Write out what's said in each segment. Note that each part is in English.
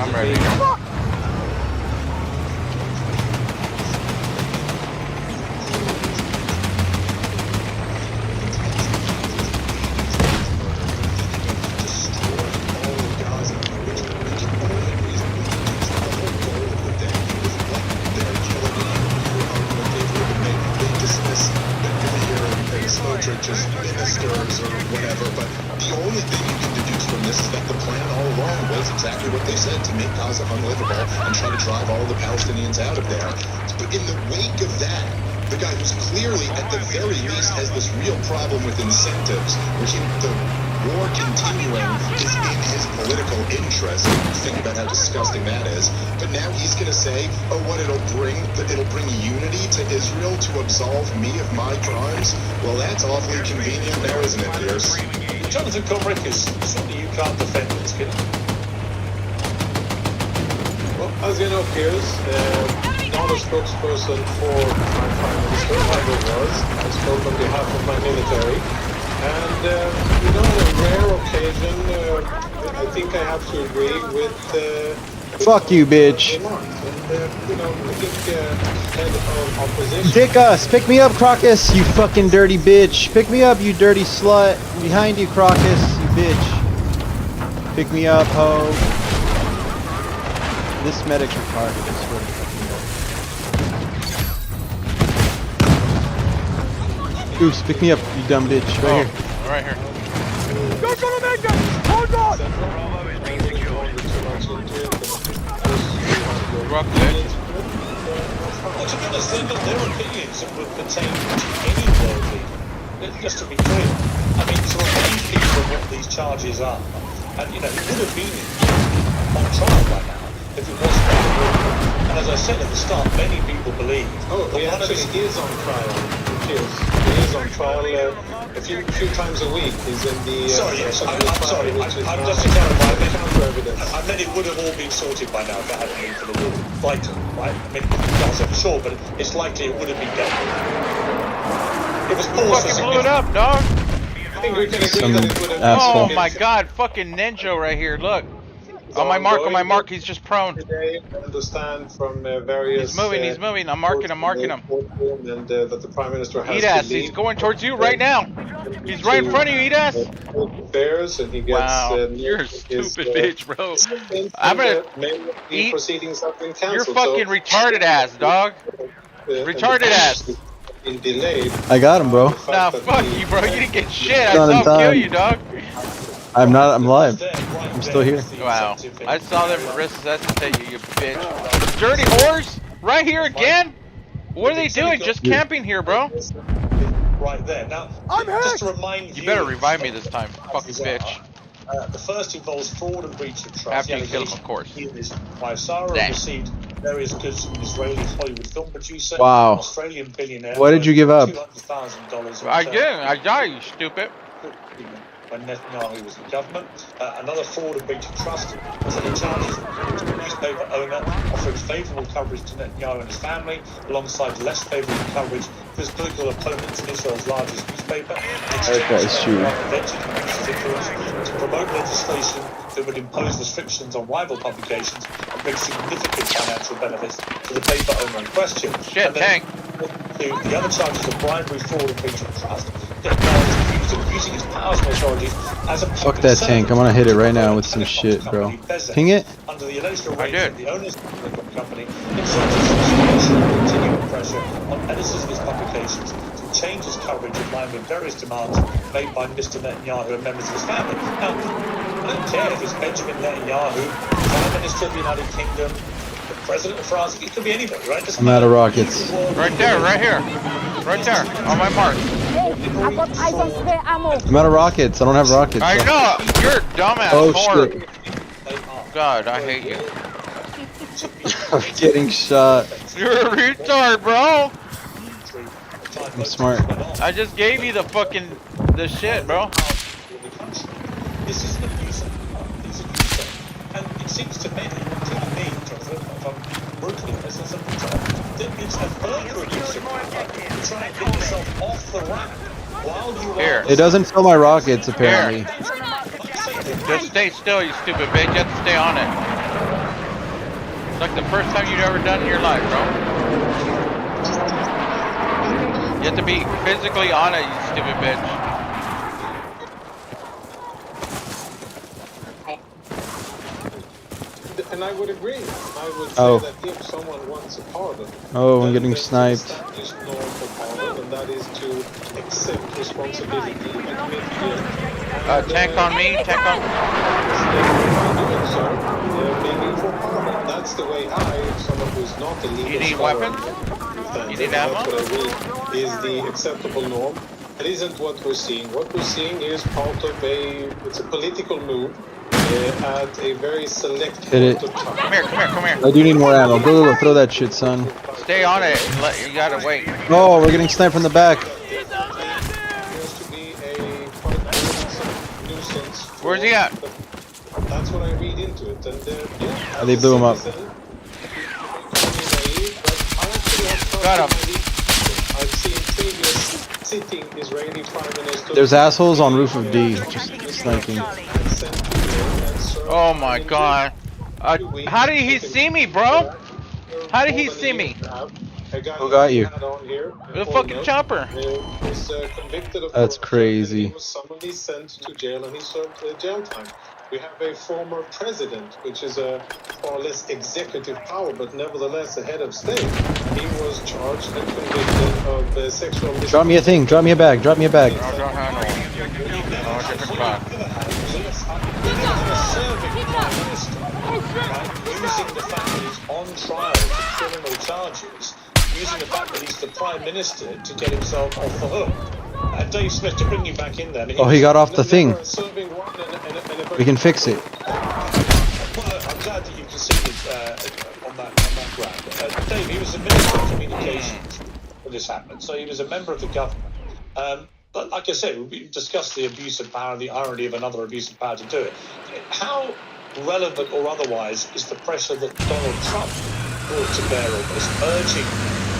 I'm ready. Just ministers or whatever, but the only thing you can deduce from this is that the plan all along was exactly what they said, to make Gaza unlivable and try to drive all the Palestinians out of there. But in the wake of that, the guy who's clearly, at the very least, has this real problem with incentives, which the war continuing is in his political interest. Think about how disgusting that is. But now he's going to say, oh, what it'll bring unity to Israel to absolve me of my crimes? Well, that's awfully convenient now, isn't it, Pierce? Jonathan Conricus, certainly you can't defend this, can you? Well, as you know, Pierce, not a spokesperson for my prime minister, I spoke on behalf of my military. And, you know, on a rare occasion, I think I have to agree with... Fuck you, bitch. And, you know, I think head of opposition... Dick us! Pick me up, Crocus, you fucking dirty bitch! Pick me up, you dirty slut! Behind you, Crocus, you bitch! Pick me up, ho! This medic's retarded, I swear to fucking God. Goose, pick me up, you dumb bitch. Right here. Right here. You're gonna make it! Hold on! Rock leg. Well, to be honest, their opinions would pertain to any world leader. Just to be clear, I mean, to remind people what these charges are, and you know, it would have been on trial by now if it wasn't for the war. And as I said at the start, many people believe. Oh, he actually is on trial. He is on trial a few times a week. He's in the... Sorry, yes, I'm sorry. I'm just to clarify. I meant it would have all been sorted by now if it hadn't been for the war. Likely, right? I mean, I can't say for sure, but it's likely it would have been dealt with. It was paused for Fucking blew it up, dog. I think we can agree that it would have... Oh my god, fucking Ninja right here, look. On my mark, he's just prone. Today, I understand from various... He's moving, I'm marking him. And that the Prime Minister has Eat ass, to leave. he's going towards you right now. He's right in front of you, Eat ass. Affairs, and he gets, wow, you're a stupid bitch, bro. I'm gonna eat... Proceedings have been canceled, You're fucking retarded ass, dog. Retarded ass. Delayed. I got him, bro. Nah, fuck you, bro. You didn't get shit. I saw him kill you, dog. I'm live. I'm still here. Wow. I saw them resuscitate you, you bitch. Dirty whores? Right here again? What are they doing? Just camping here, bro. Right there. Now, just to remind you... You better revive me this time, fucking bitch. The first involves fraud and breach of trust. After you kill him, of course. He is by Sarah received various goods from an Israeli Hollywood film producer, wow. Australian billionaire. What did you give up? $200,000. I didn't. I died, you stupid. When Netanyahu was in government. Another fraud and breach of trust was in charges of a newspaper owner offering favourable coverage to Netanyahu and his family, alongside less favourable coverage for his political opponents in Israel's largest newspaper. To promote legislation that would impose restrictions on rival publications and bring significant financial benefits to the paper owner in question. Shit, tank. The other charges of bribery, fraud, and breach of trust. Netanyahu is accused of using his powers and authorities as a fuck that tank. I'm gonna hit it right now with some shit, bro. Ping it. Under the alleged arrangement of the owners of the telecom company, exerts continuing pressure on editors of his publications to change his coverage in line with various demands made by Mr. Netanyahu and members of his family. Now, I don't care if it's Benjamin Netanyahu, Prime Minister of the United Kingdom, the President of France, it could be anybody, right? I'm out of rockets. Right there, right here. Right there, on my mark. I've got eyes on spare ammo. I'm out of rockets. I don't have rockets. I know, you're a dumbass. Oh whore. shit. God, I hate you. I'm getting shot. You're a retard, bro. I'm smart. I just gave you the shit, bro. This is an abuse of and it seems to me, if I'm brutally honest, that it's a further abuse of power to try and get yourself off the rack while you are... It doesn't fill my rockets, apparently. Just stay still, you stupid bitch. You have to stay on it. It's like the first time you've ever done in your life, bro. You have to be physically on it, you stupid bitch. And I would agree. I would say that if someone wants a pardon, Oh, I'm then getting there's an sniped. established norm for pardon, and that is to accept responsibility, admit guilt. Tank on me, tank on. Doing so, begging for pardon. That's the way if someone who's not a legal You need scholar, weapons? You need that's ammo? what I read is the acceptable norm. It isn't what we're seeing. What we're seeing is part of it's a political move at a very select Hit it. point of time. Come here, come here, come here. I do need more ammo. Go, throw that shit, son. Stay on it. You gotta wait. Oh, we're getting sniped from the back. Appears to be a quite burdensome nuisance. Where's he at? That's what I read into it. And yeah, They blew him up. Got him. I've seen previous sitting Israeli prime ministers. There's assholes on roof of D, just sniping. Oh my god. How did he see me, bro? How did he see me? Who got you? With a fucking chopper. That's crazy. He was summarily sent to jail and he served jail time. We have a former president, which is a far less executive power, but nevertheless a head of state. He was charged and convicted of sexual misconduct. Drop me a thing, drop me a bag, drop me a bag. Oh, don't handle. Oh, different spot. Using the fact that he's on trial for criminal charges, using the fact that he's the Prime Minister to get himself off the hook. And Dave Smith, to bring you back in there. Oh, he got off the thing. We can fix it. Well, I'm glad that you conceded on that ground. Dave, he was the Minister of Communications when this happened, so he was a member of the government. But like I said, we discussed the abuse of power and the irony of another abuse of power to do it. How relevant or otherwise is the pressure that Donald Trump brought to bear on this, urging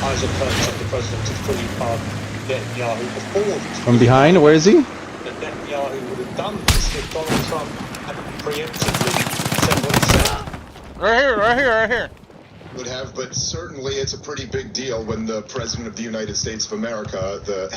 Isaac Herzog, the president, to fully pardon Netanyahu before From behind, where is he? that Netanyahu would have done this if Donald Trump had preemptively said what he said. Right here, right here, right here. Would have, but certainly it's a pretty big deal when the President of the United States of America, the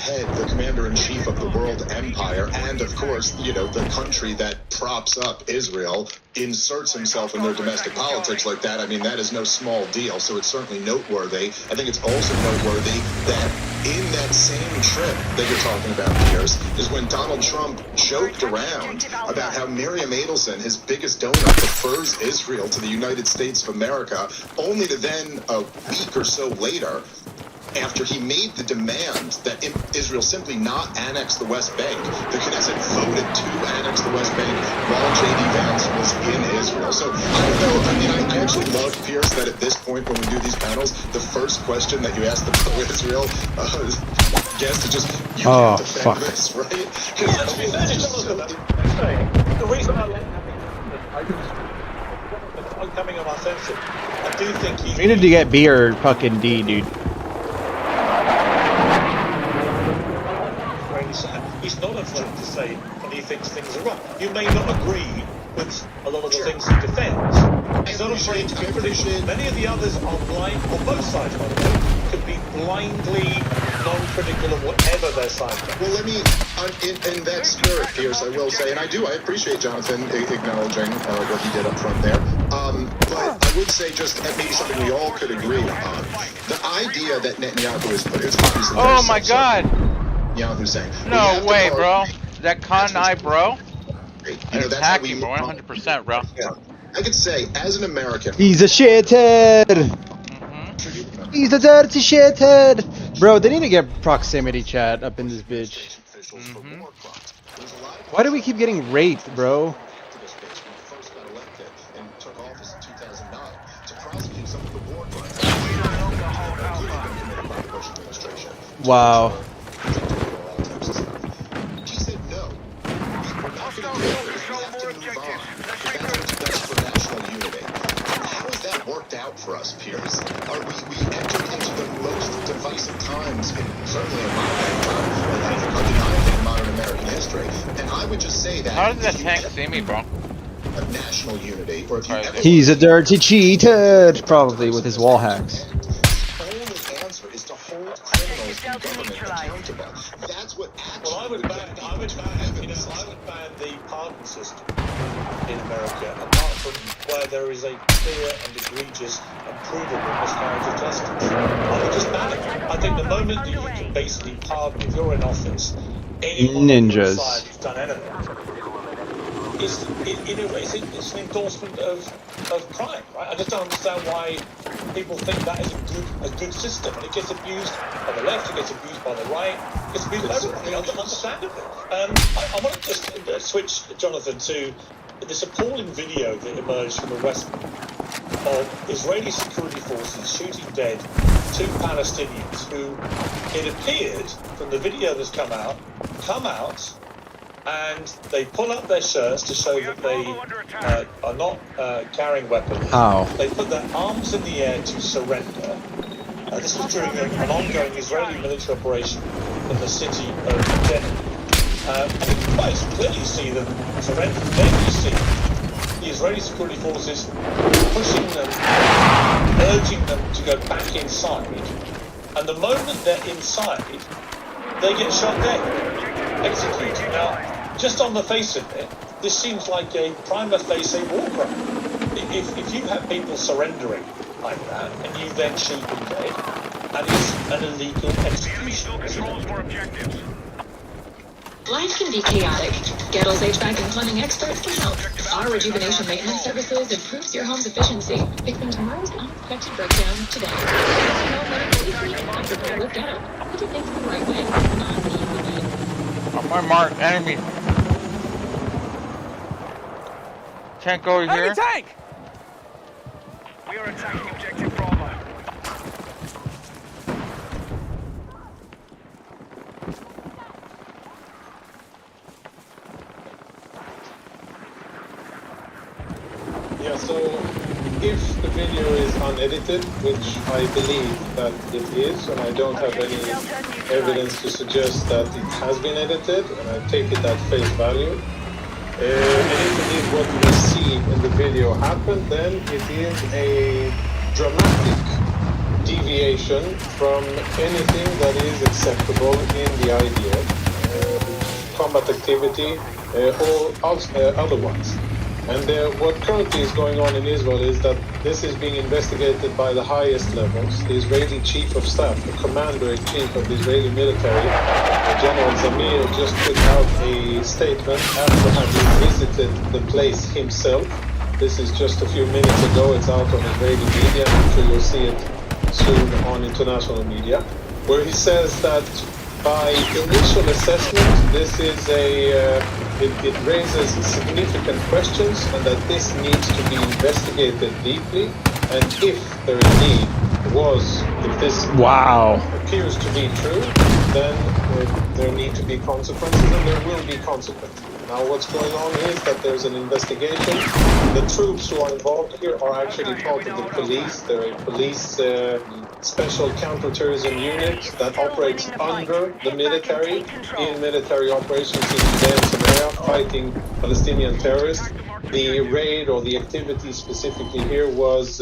commander-in-chief of the world empire, and of course, the country that props up Israel, inserts himself in their domestic politics like that. I mean, that is no small deal, so it's certainly noteworthy. I think it's also noteworthy that in that same trip that you're talking about, Pierce, is when Donald Trump joked around about how Miriam Adelson, his biggest donor, prefers Israel to the United States of America, only to then, a week or so later, after he made the demand that Israel simply not annex the West Bank, the Knesset voted to annex the West Bank while J.D. Vance was in Israel. So, I don't know, I actually love, Pierce, that at this point when we do these panels, the first question that you ask the pro-Israel guest is just, you can't defend this, right? The reason I let I'm coming on offensive. I do think he We needed to get B or fucking D, dude. He's not afraid to say when he thinks things are wrong. You may not agree with a lot of the things he defends. He's not afraid to be critical. Many of the others are blind, on both sides, by the way, can be blindly non-critical of whatever their side does. Well, let me, in that spirit, Pierce, I will say, and I appreciate Jonathan acknowledging what he did up front there. But I would say just maybe something we all could agree upon. The idea that Netanyahu is put, it's obviously very Oh my god. Netanyahu's saying. No way, bro. That con eye, bro. That's That's how we hacking, bro. 100%, bro. Yeah. I could say, as an American, He's a shithead! He's a dirty shithead! Bro, they need to get proximity chat up in this bitch. Why do we keep getting raped, bro? Wow. He said no. We're not going to do it. We have to move on. That's what's best for national unity. How has that worked out for us, Pierce? We entered into the most divisive times, certainly in modern time, and I think undeniably in modern American history. And I would just say that. How does that tank see me, bro? Now, national unity, or if you ever He's a dirty cheater, probably with his wall hacks. the only answer is to hold criminals and government accountable. That's what actually Well, I would ban the pardon system in America, apart from where there is a clear and egregious and provable miscarriage of justice. I would just ban it. I think the moment that you can basically pardon, if you're in office, anyone Ninjas. inside who's done anything, it's an endorsement of crime, right? I just don't understand why people think that is a good system, and it gets abused by the left, it gets abused by the right, it gets abused by everybody, understandably. I want to just switch, Jonathan, to this appalling video that emerged from the West of Israeli security forces shooting dead 2 Palestinians who, it appeared from the video that's come out, and they pull up their shirts to show that they are not carrying weapons. How? They put their arms in the air to surrender. This was during an ongoing Israeli military operation in the city of Jenin. You can quite clearly see them surrender. Then you see the Israeli security forces pushing them, urging them to go back inside. And the moment they're inside, they get shot dead, executed. Now, just on the face of it, this seems like a prima facie war crime. If you have people surrendering like that, and you then shoot them dead, and it's an illegal execution, isn't it? Life can be chaotic. Gettle's HVAC and plumbing experts can help. Our rejuvenation maintenance services improves your home's efficiency. Pick them tomorrow's unexpected breakdown today. You know what it's easy and prepare with Gettle. We do things the right way, not the easy way. On my mark, enemy. Can't go here. Enemy tank! We are attacking objective Bravo. Yeah, so if the video is unedited, which I believe that it is, and I don't have any evidence to suggest that it has been edited, and I take it at face value, and if it is what we see in the video happen, then it is a dramatic deviation from anything that is acceptable in the idea, combat activity, or otherwise. And what currently is going on in Israel is that this is being investigated by the highest levels. The Israeli chief of staff, the commander-in-chief of the Israeli military, General Zamir, just put out a statement after having visited the place himself. This is just a few minutes ago. It's out on Israeli media. I'm sure you'll see it soon on international media, where he says that by initial assessment, this is it raises significant questions, and that this needs to be investigated deeply. And if there indeed if this appears to be true, then there need to be consequences, and there will be consequences. Now, what's going on is that there's an investigation. The troops who are involved here are actually part of the police. They're a police special counterterrorism unit that operates under the military in military operations in Judea and Samaria, fighting Palestinian terrorists. The raid, or the activity specifically here, was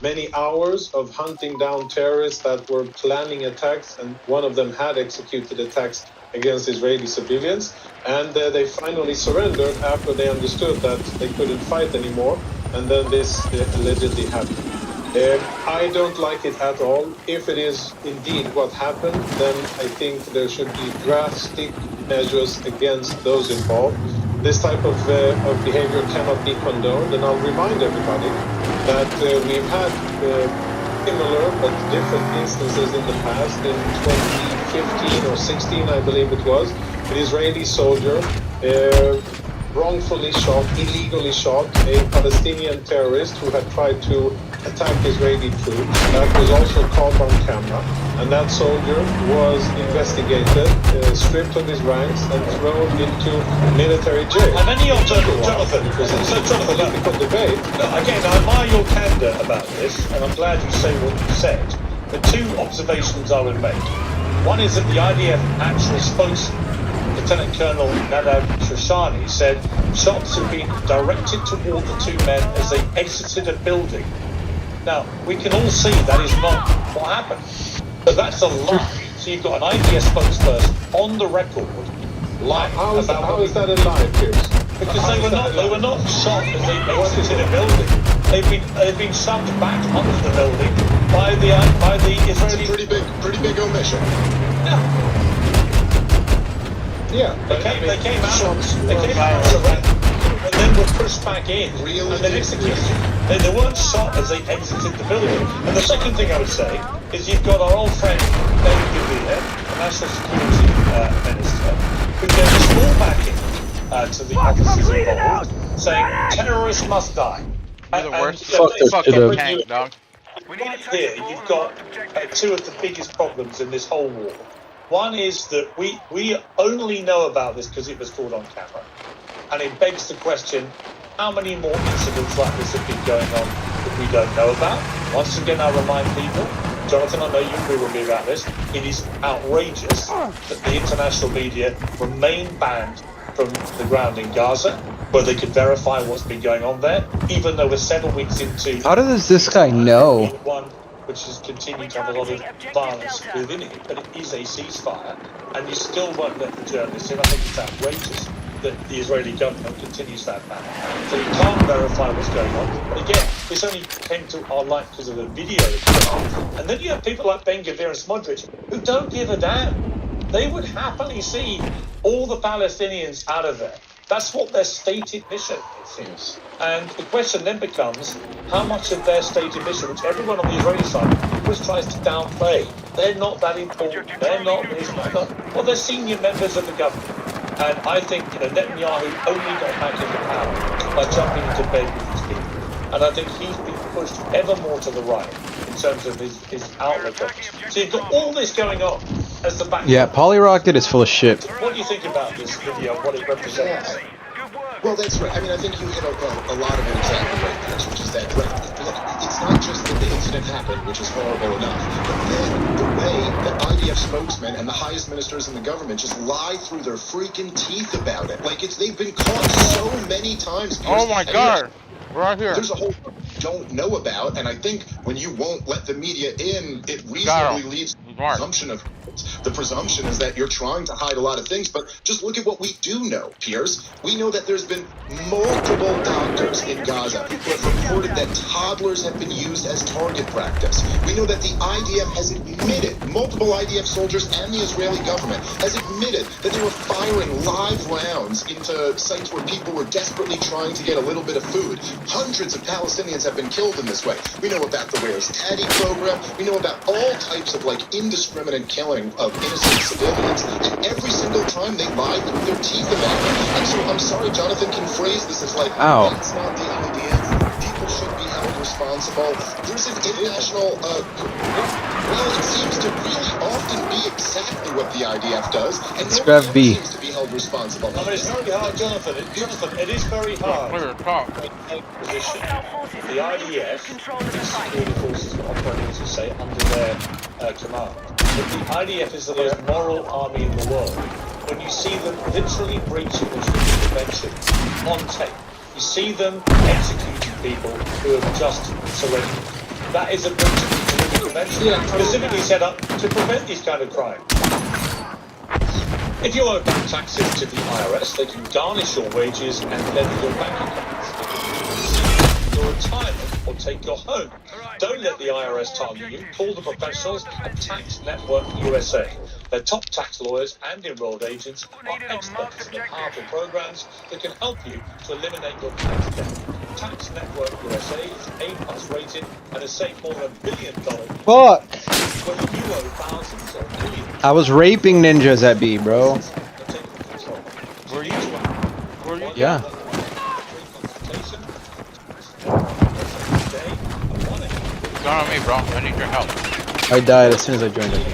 many hours of hunting down terrorists that were planning attacks, and one of them had executed attacks against Israeli civilians. And they finally surrendered after they understood that they couldn't fight anymore, and then this allegedly happened. I don't like it at all. If it is indeed what happened, then I think there should be drastic measures against those involved. This type of behavior cannot be condoned, and I'll remind everybody that we've had similar but different instances in the past. In 2015 or 16, I believe it was, an Israeli soldier wrongfully shot, illegally shot, a Palestinian terrorist who had tried to attack Israeli troops. That was also caught on camera, and that soldier was investigated, stripped of his ranks, and thrown into military jail. Have any of them, Jonathan, because it's a political debate. Again, I admire your candor about this, and I'm glad you say what you said. The 2 observations I would make. One is that the IDF actual spokesman Lieutenant Colonel Nadab Shoshani said shots had been directed toward the two men as they exited a building. Now, we can all see that is not what happened. So that's a lie. So you've got an IDF spokesperson on the record lying How is about that a lie, Pierce? because they were not shot as they exited a building. They've been shoved back onto the building by the Israeli. Pretty big omission. Yeah. They came out and then were pushed back in and then executed. They weren't shot as they exited the building. And the second thing I would say is you've got our old friend David Gavir, the National Security Minister, who gave a small backing to the officers involved, saying terrorists must die. You're the worst Fucking fucking tank, dog. Right here, you've got two of the biggest problems in this whole war. One is that we only know about this because it was caught on camera. And it begs the question, how many more incidents like this have been going on that we don't know about? Once again, I remind people, Jonathan, I know you agree with me about this, it is outrageous that the international media remain banned from the ground in Gaza, where they could verify what's been going on there, even though we're 7 weeks into... How does this guy know? One which has continued to have a lot of violence within it, but it is a ceasefire, and you still won't let the journalists in. I think it's outrageous that the Israeli government continues that ban. So you can't verify what's going on. But again, this only came to our light because of the video that's going on. And then you have people like Ben Gavir and Smodrich who don't give a damn. They would happily see all the Palestinians out of there. That's what their stated mission is. And the question then becomes, how much of their stated mission, which everyone on the Israeli side always tries to downplay, they're not that important. They're not. Well, they're senior members of the government. And I think Netanyahu only got back into power by jumping into bed with his people. And I think he's been pushed ever more to the right in terms of his outlook on this. So you've got all this going on as the background. Yeah, Polyrocket is full of shit. What do you think about this video and what it represents? Well, that's right. I mean, I think you hit a lot of it exactly right, Pierce, which is that, look, it's not just that the incident happened, which is horrible enough, but then the way that IDF spokesmen and the highest ministers in the government just lie through their freaking teeth about it. Like, they've been caught so many times, Pierce. Oh my God. Right here. There's a whole don't know about, and I think when you won't let the media in, it reasonably leads to the presumption of the presumption is that you're trying to hide a lot of things. But just look at what we do know, Pierce. We know that there's been multiple doctors in Gaza who have reported that toddlers have been used as target practice. We know that the IDF has admitted, multiple IDF soldiers and the Israeli government has admitted that they were firing live rounds into sites where people were desperately trying to get a little bit of food. Hundreds of Palestinians have been killed in this way. We know about the Where's Teddy program. We know about all types of indiscriminate killing of innocent civilians, and every single time they lie through their teeth about it. And so I'm sorry Jonathan can phrase this as Ow. That's not the idea. People should be held responsible. There's an international well, it seems to really often be exactly what the IDF does, and Let's grab B. seems to be held responsible. I mean, it's very hard, Jonathan, it is very hard Look at the top. to take position. The IDF, the security forces are operating, as you say, under their command. But the IDF is the most moral army in the world. When you see them literally breaching the Geneva Convention on tape, you see them executing people who have just surrendered. That is a breach of the Geneva Convention, specifically set up to prevent these kind of crimes. If you owe back taxes to the IRS, they can garnish your wages and levy your bank accounts. Your retirement or take your home. Don't let the IRS target you. Call the professionals at Tax Network USA. Their top tax lawyers and enrolled agents are experts in the powerful programs that can help you to eliminate your tax debt. Tax Network USA is A+ rated and has saved more than $1 billion. Fuck! Whether you owe thousands or millions. I was raping ninjas at B, bro. Were you? Were you? Yeah. Go on me, bro. I need your help. I died as soon as I joined it.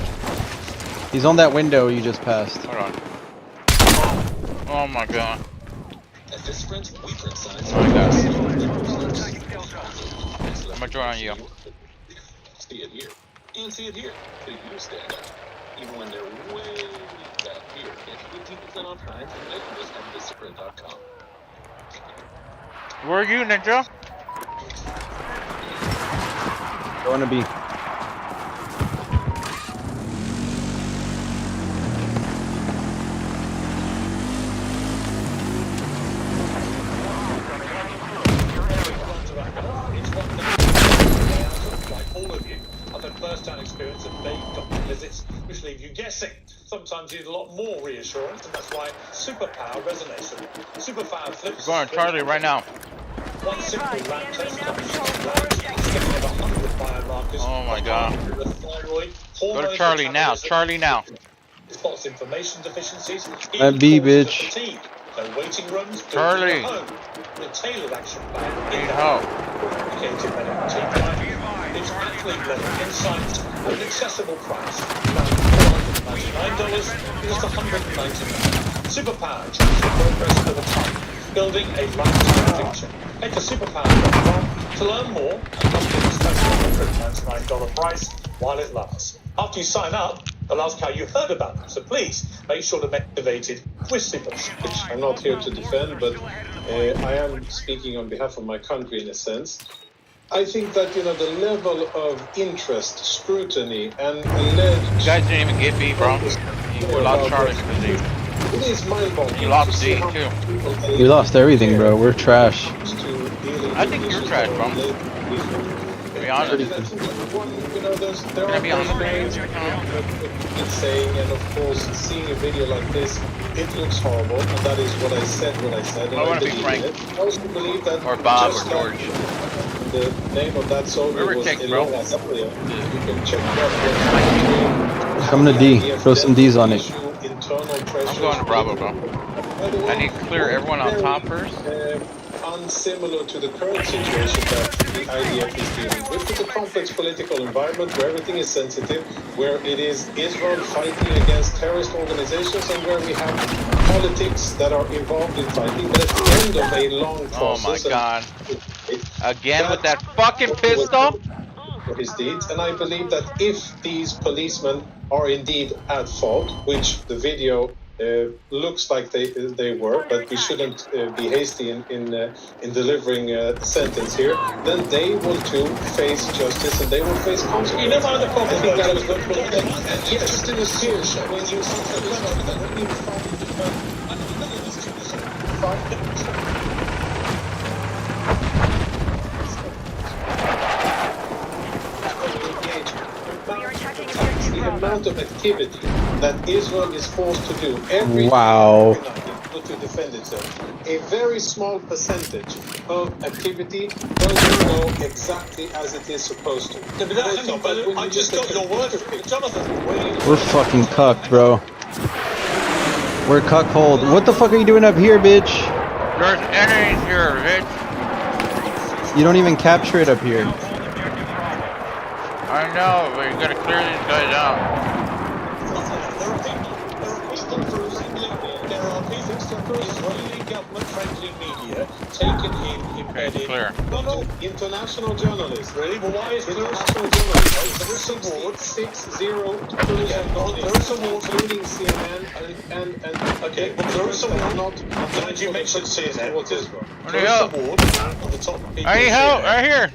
He's on that window you just passed. Hold on. Oh my God. At this sprint, we print signs. Oh my God. I'm gonna join on you. See it here. And see it here. So you stand out. Even when they're way back here. 15% off Heinz and items@thesprint.com. Where are you, Ninja? Going to be. Like all of you, I've had first-hand experience of vague doctor visits, which leave you guessing. Sometimes you need a lot more reassurance, and that's why superpower resonates with it. Superpower flips. We're going to Charlie right now. One simple lab test scanning of 100 biomarkers. Oh my God. The thyroid, Go to hormone Charlie now. metabolism. Charlie now. It spots information deficiencies. That B, even causes bitch. fatigue. No waiting rooms. built Charlie. in your home. The tailored action plan. Need help. Dedicated medical team plan. It's athlete level insights at an accessible price. $499, just $199. Superpower changes your progress over time. Building a lifetime future. Head to superpower.com to learn more and lock in a special $199 price while it lasts. After you sign up, they'll ask how you heard about them, so please make sure to be activated with Super. I'm not here to defend, but I am speaking on behalf of my country in a sense. I think that, the level of interest, scrutiny, and alleged... You guys didn't even get B, bro. You lost Charlie because he... It is mind-boggling. You lost D, too. We lost everything, bro. We're trash. I think you're trash, bro. To be honest. There Can I be honest? are saying, and of course, seeing a video like this, it looks horrible, and that is what I said when I said it. I wanna be believe Frank. it. I also believe that Or Bob just or George. like the name of that soldier Whoever was takes, bro. Elora Sapria. You can check it out. Coming to D. Throw some D's on it. I'm going to Bravo, bro. I need to clear everyone on top first. Unsimilar to the current situation that the IDF is dealing with. It's a complex political environment where everything is sensitive, where it is Israel fighting against terrorist organizations, and where we have politics that are involved in fighting. But at the end of a long Oh my process, God. Again with that fucking pistol? for his deeds, and I believe that if these policemen are indeed at fault, which the video looks like they were, but we shouldn't be hasty in delivering a sentence here, then they will too face justice and they will face consequences. You know what the problem I think that is is? what just in a serious when you the amount of activity that Israel is forced to do every Wow. night to defend itself. A very small percentage of activity doesn't go exactly as it is supposed to. Yeah, but hang on, but I just got your word for it. Jonathan, We're fucking cucked, bro. We're cuckold. What the fuck are you doing up here, bitch? There's enemies here, bitch. You don't even capture it up here. I know, but you gotta clear these guys out. there are people Israeli government-friendly media taken in, embedded. Clear. No, international journalists. Really? Well, why is International journalists. There is award 6-0 there is a war, including CNN and okay, well, there is a war. not. Glad you mentioned CNN because Where there do is you a go? war on the top people. I need help, right here.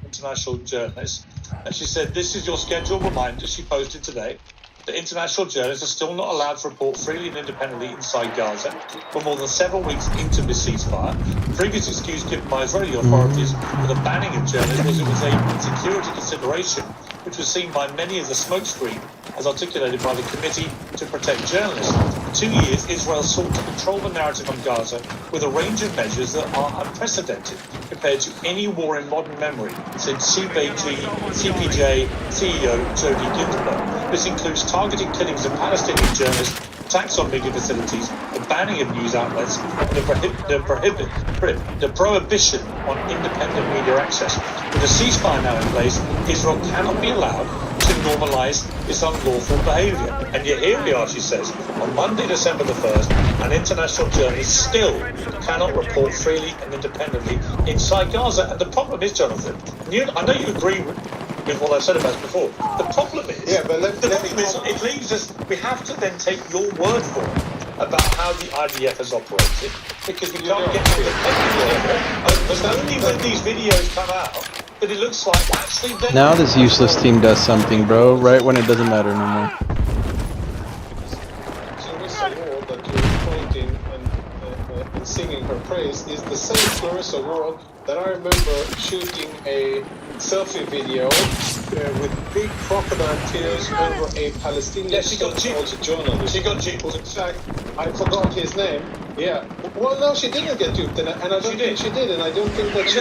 International journalist, and she said, "This is your scheduled reminder." She posted today that international journalists are still not allowed to report freely and independently inside Gaza for more than several weeks into the ceasefire. The previous excuse given by Israeli authorities for the banning of journalists was it was a security consideration, which was seen by many as a smokescreen, as articulated by the Committee to Protect Journalists. For 2 years, Israel sought to control the narrative on Gaza with a range of measures that are unprecedented compared to any war in modern memory, said CPJ CEO Jody Ginsburg. This includes targeted killings of Palestinian journalists, attacks on media facilities, the banning of news outlets, and the prohibition on independent media access. With a ceasefire now in place, Israel cannot be allowed to normalise this unlawful behaviour. And yet here we are, she says, on Monday, December the 1st, and international journalists still cannot report freely and independently inside Gaza. And the problem is, Jonathan, I know you agree with with what I said about before. The problem is, Yeah, but let me it leaves us. We have to then take your word for it about how the IDF has operated, because we can't get to the technical. It's only when these videos come out that it looks like actually. Now this useless team does something, bro. Right when it doesn't matter no more. Clarissa Ward that you're pointing and singing her praise is the same Clarissa Ward that I remember shooting a selfie video with big crocodile tears over a Palestinian so-called journalist. She got duped. In fact, I forgot his name. Yeah. Well, no, she didn't get duped, and I don't think she did, and I don't think that she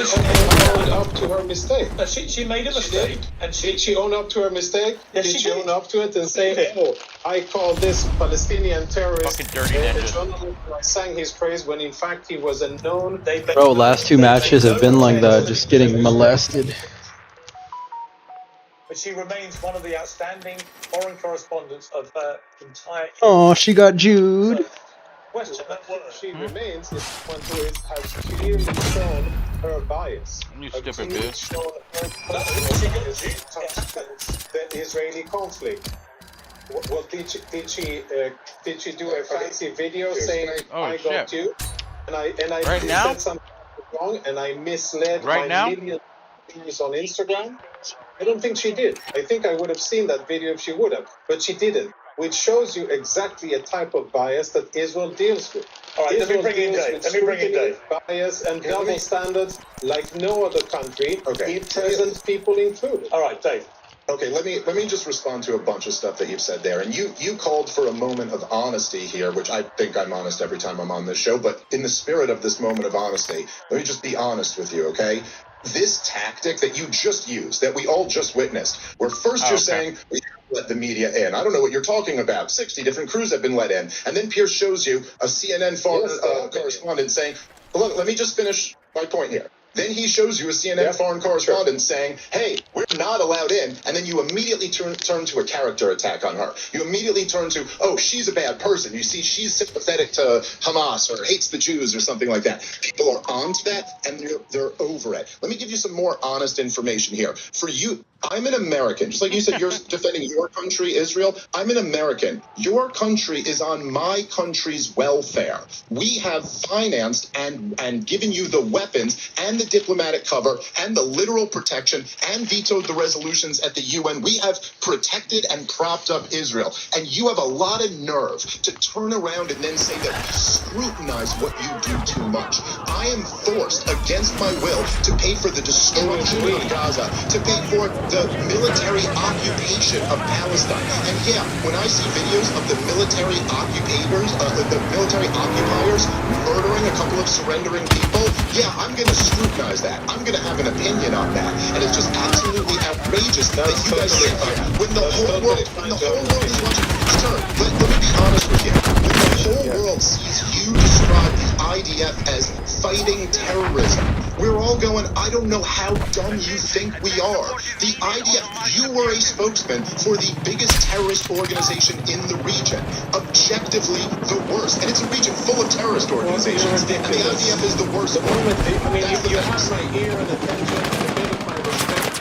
owned up to her mistake. No, she made a mistake, and Did she own up to her mistake? Yes, Did she she did. own up to it and say, "Oh, I called this Palestinian terrorist Fucking dirty a ninja. journalist, and I sang his praise when in fact he was a known." Bro, last two matches have been like that, just getting molested. But she remains one of the outstanding foreign correspondents of her entire. Oh, she got Jude. Question that word. She remains is one who has clearly shown her bias. You Has stupid clearly bitch. shown her personal bias when it comes to the Israeli conflict. Well, did she do a fancy video saying Oh, I got shit. you, and I Right said now? something wrong and I misled Right my now? million viewers on Instagram? I don't think she did. I think I would have seen that video if she would have, but she didn't, which shows you exactly a type of bias that Israel deals with. All right, let me Israel bring in deals Dave. with Let me bring in scrutiny, Dave. bias, and Yeah, let double me- standards like no other country, Okay. present people included. All right, Dave. Okay, let me just respond to a bunch of stuff that you've said there. And you called for a moment of honesty here, which I think I'm honest every time I'm on this show. But in the spirit of this moment of honesty, let me just be honest with you, okay? This tactic that you just used, that we all just witnessed, where first you're saying we let the media in. I don't know what you're talking about. 60 different crews have been let in. And then Pierce shows you a CNN correspondent saying, look, let me just finish my point here. Then he shows you a CNN foreign correspondent saying, hey, we're not allowed in. And then you immediately turn to a character attack on her. You immediately turn to, oh, she's a bad person. You see, she's sympathetic to Hamas or hates the Jews or something like that. People are onto that and they're over it. Let me give you some more honest information here. For you, I'm an American. Just like you said, you're defending your country, Israel. I'm an American. Your country is on my country's welfare. We have financed and given you the weapons and the diplomatic cover and the literal protection and vetoed the resolutions at the UN. We have protected and propped up Israel. And you have a lot of nerve to turn around and then say that we scrutinize what you do too much. I am forced against my will to pay for the destruction of Gaza, to pay for the military occupation of Palestine. And yeah, when I see videos of the military occupiers murdering a couple of surrendering people, yeah, I'm going to scrutinize that. I'm going to have an opinion on that. And it's just absolutely outrageous that you guys say that when the whole world is watching. Sir, let me be honest with you. When the whole world sees you describe the IDF as fighting terrorism, we're all going, I don't know how dumb you think we are. The IDF, you were a spokesman for the biggest terrorist organization in the region. Objectively, the worst. And it's a region full of terrorist organizations. And the IDF is the worst. You have my ear and attention and a bit of my respect.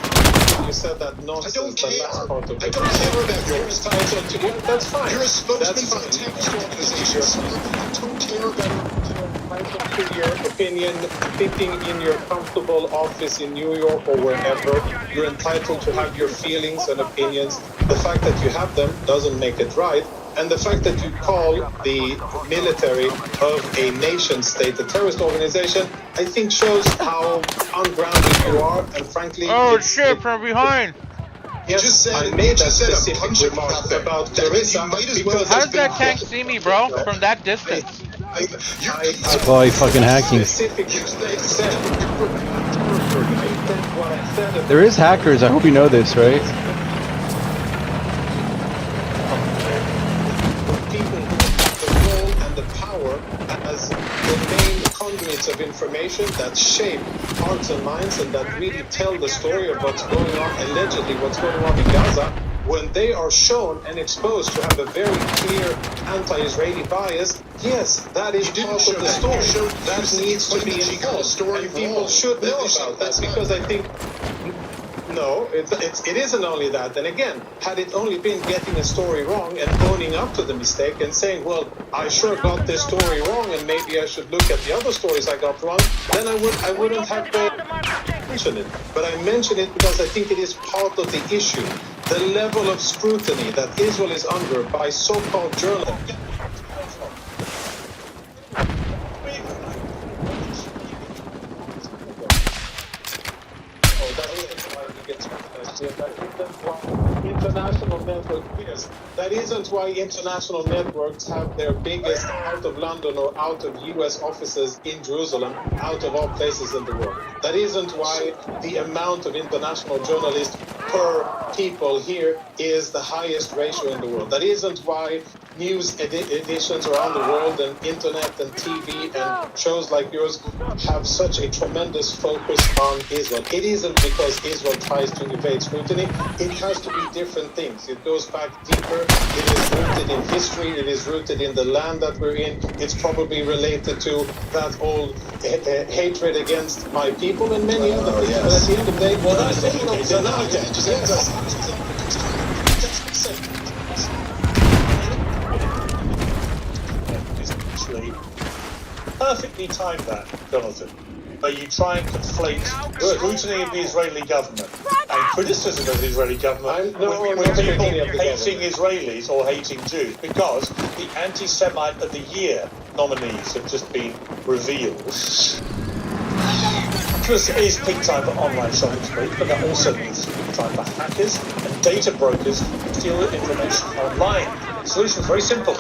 You said that nonsense. I don't care. The last part of I don't care about yours. That's fine. You're a spokesman That's for a fine. terrorist organization. I don't care about To your opinion, sitting in your comfortable office in New York or wherever, you're entitled to have your feelings and opinions. The fact that you have them doesn't make it right. And the fact that you call the military of a nation state a terrorist organization, I think shows how ungrounded you are. And frankly, Oh shit, from behind. yes, just said- I made you that just said a specific bunch of remark nothing. about That means Clarissa you might as well because How does that tank see me, bro? From that distance. That's why fucking hacking. specifically said what I said. There is hackers, I hope you know this, right? People who have the role and the power as the main conduits of information that shape hearts and minds and that really tell the story of what's going on, allegedly what's going on in Gaza, when they are shown and exposed to have a very clear anti-Israeli bias, yes, that is part of the story. That needs to be informed, and people should know about that, because I think No, it isn't only that. And again, had it only been getting a story wrong and owning up to the mistake and saying, well, I sure got this story wrong and maybe I should look at the other stories I got wrong, then I wouldn't have mentioned it. But I mention it because I think it is part of the issue. The level of scrutiny that Israel is under by so-called journalists. International network, yes. That isn't why international networks have their biggest out of London or out of US offices in Jerusalem, out of all places in the world. That isn't why the amount of international journalists per people here is the highest ratio in the world. That isn't why news editions around the world and internet and TV and shows like yours have such a tremendous focus on Israel. It isn't because Israel tries to evade scrutiny. It has to be different things. It goes back deeper. It is rooted in history. It is rooted in the land that we're in. It's probably related to that old hatred against my people and many other things. Yes. But at the end of the day, Well, that's it. so now again, Perfectly timed that, Jonathan, where you try and conflate scrutiny of the Israeli government and criticism of the Israeli government with people hating Israelis or hating Jews, because the anti-Semite of the Year nominees have just been revealed. This is peak time for online shopping spree, but that also means peak time for hackers and data brokers to steal information online. The solution is very simple.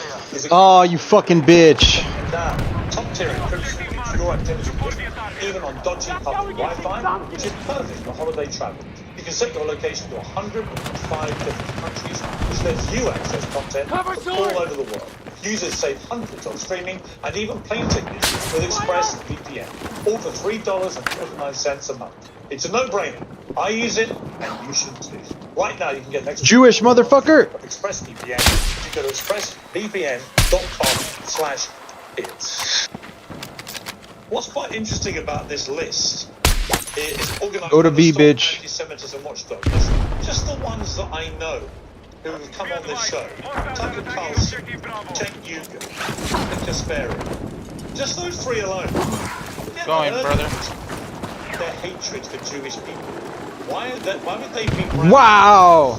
Oh, you fucking bitch. Now, top tier encryption keeps your activity hidden, even on dodgy public Wi-Fi, which is perfect for holiday travel. You can set your location to 105 different countries, which lets you access content from all over the world. Users save hundreds on streaming and even plane tickets with ExpressVPN, all for $3.49 a month. It's a no-brainer. I use it, and you should too. Right now, you can get an extra Jewish motherfucker. of ExpressVPN if you go to expressvpn.com/bits. What's quite interesting about this list is organised Go to by B, the bitch. anti-Semitism watchdogs. Just the ones that I know who have come on this show. Tucker Carlson, Cenk Uygur, and Kasperi. Just those three alone. Going, brother. Their hatred for Jewish people. Why would they be Wow.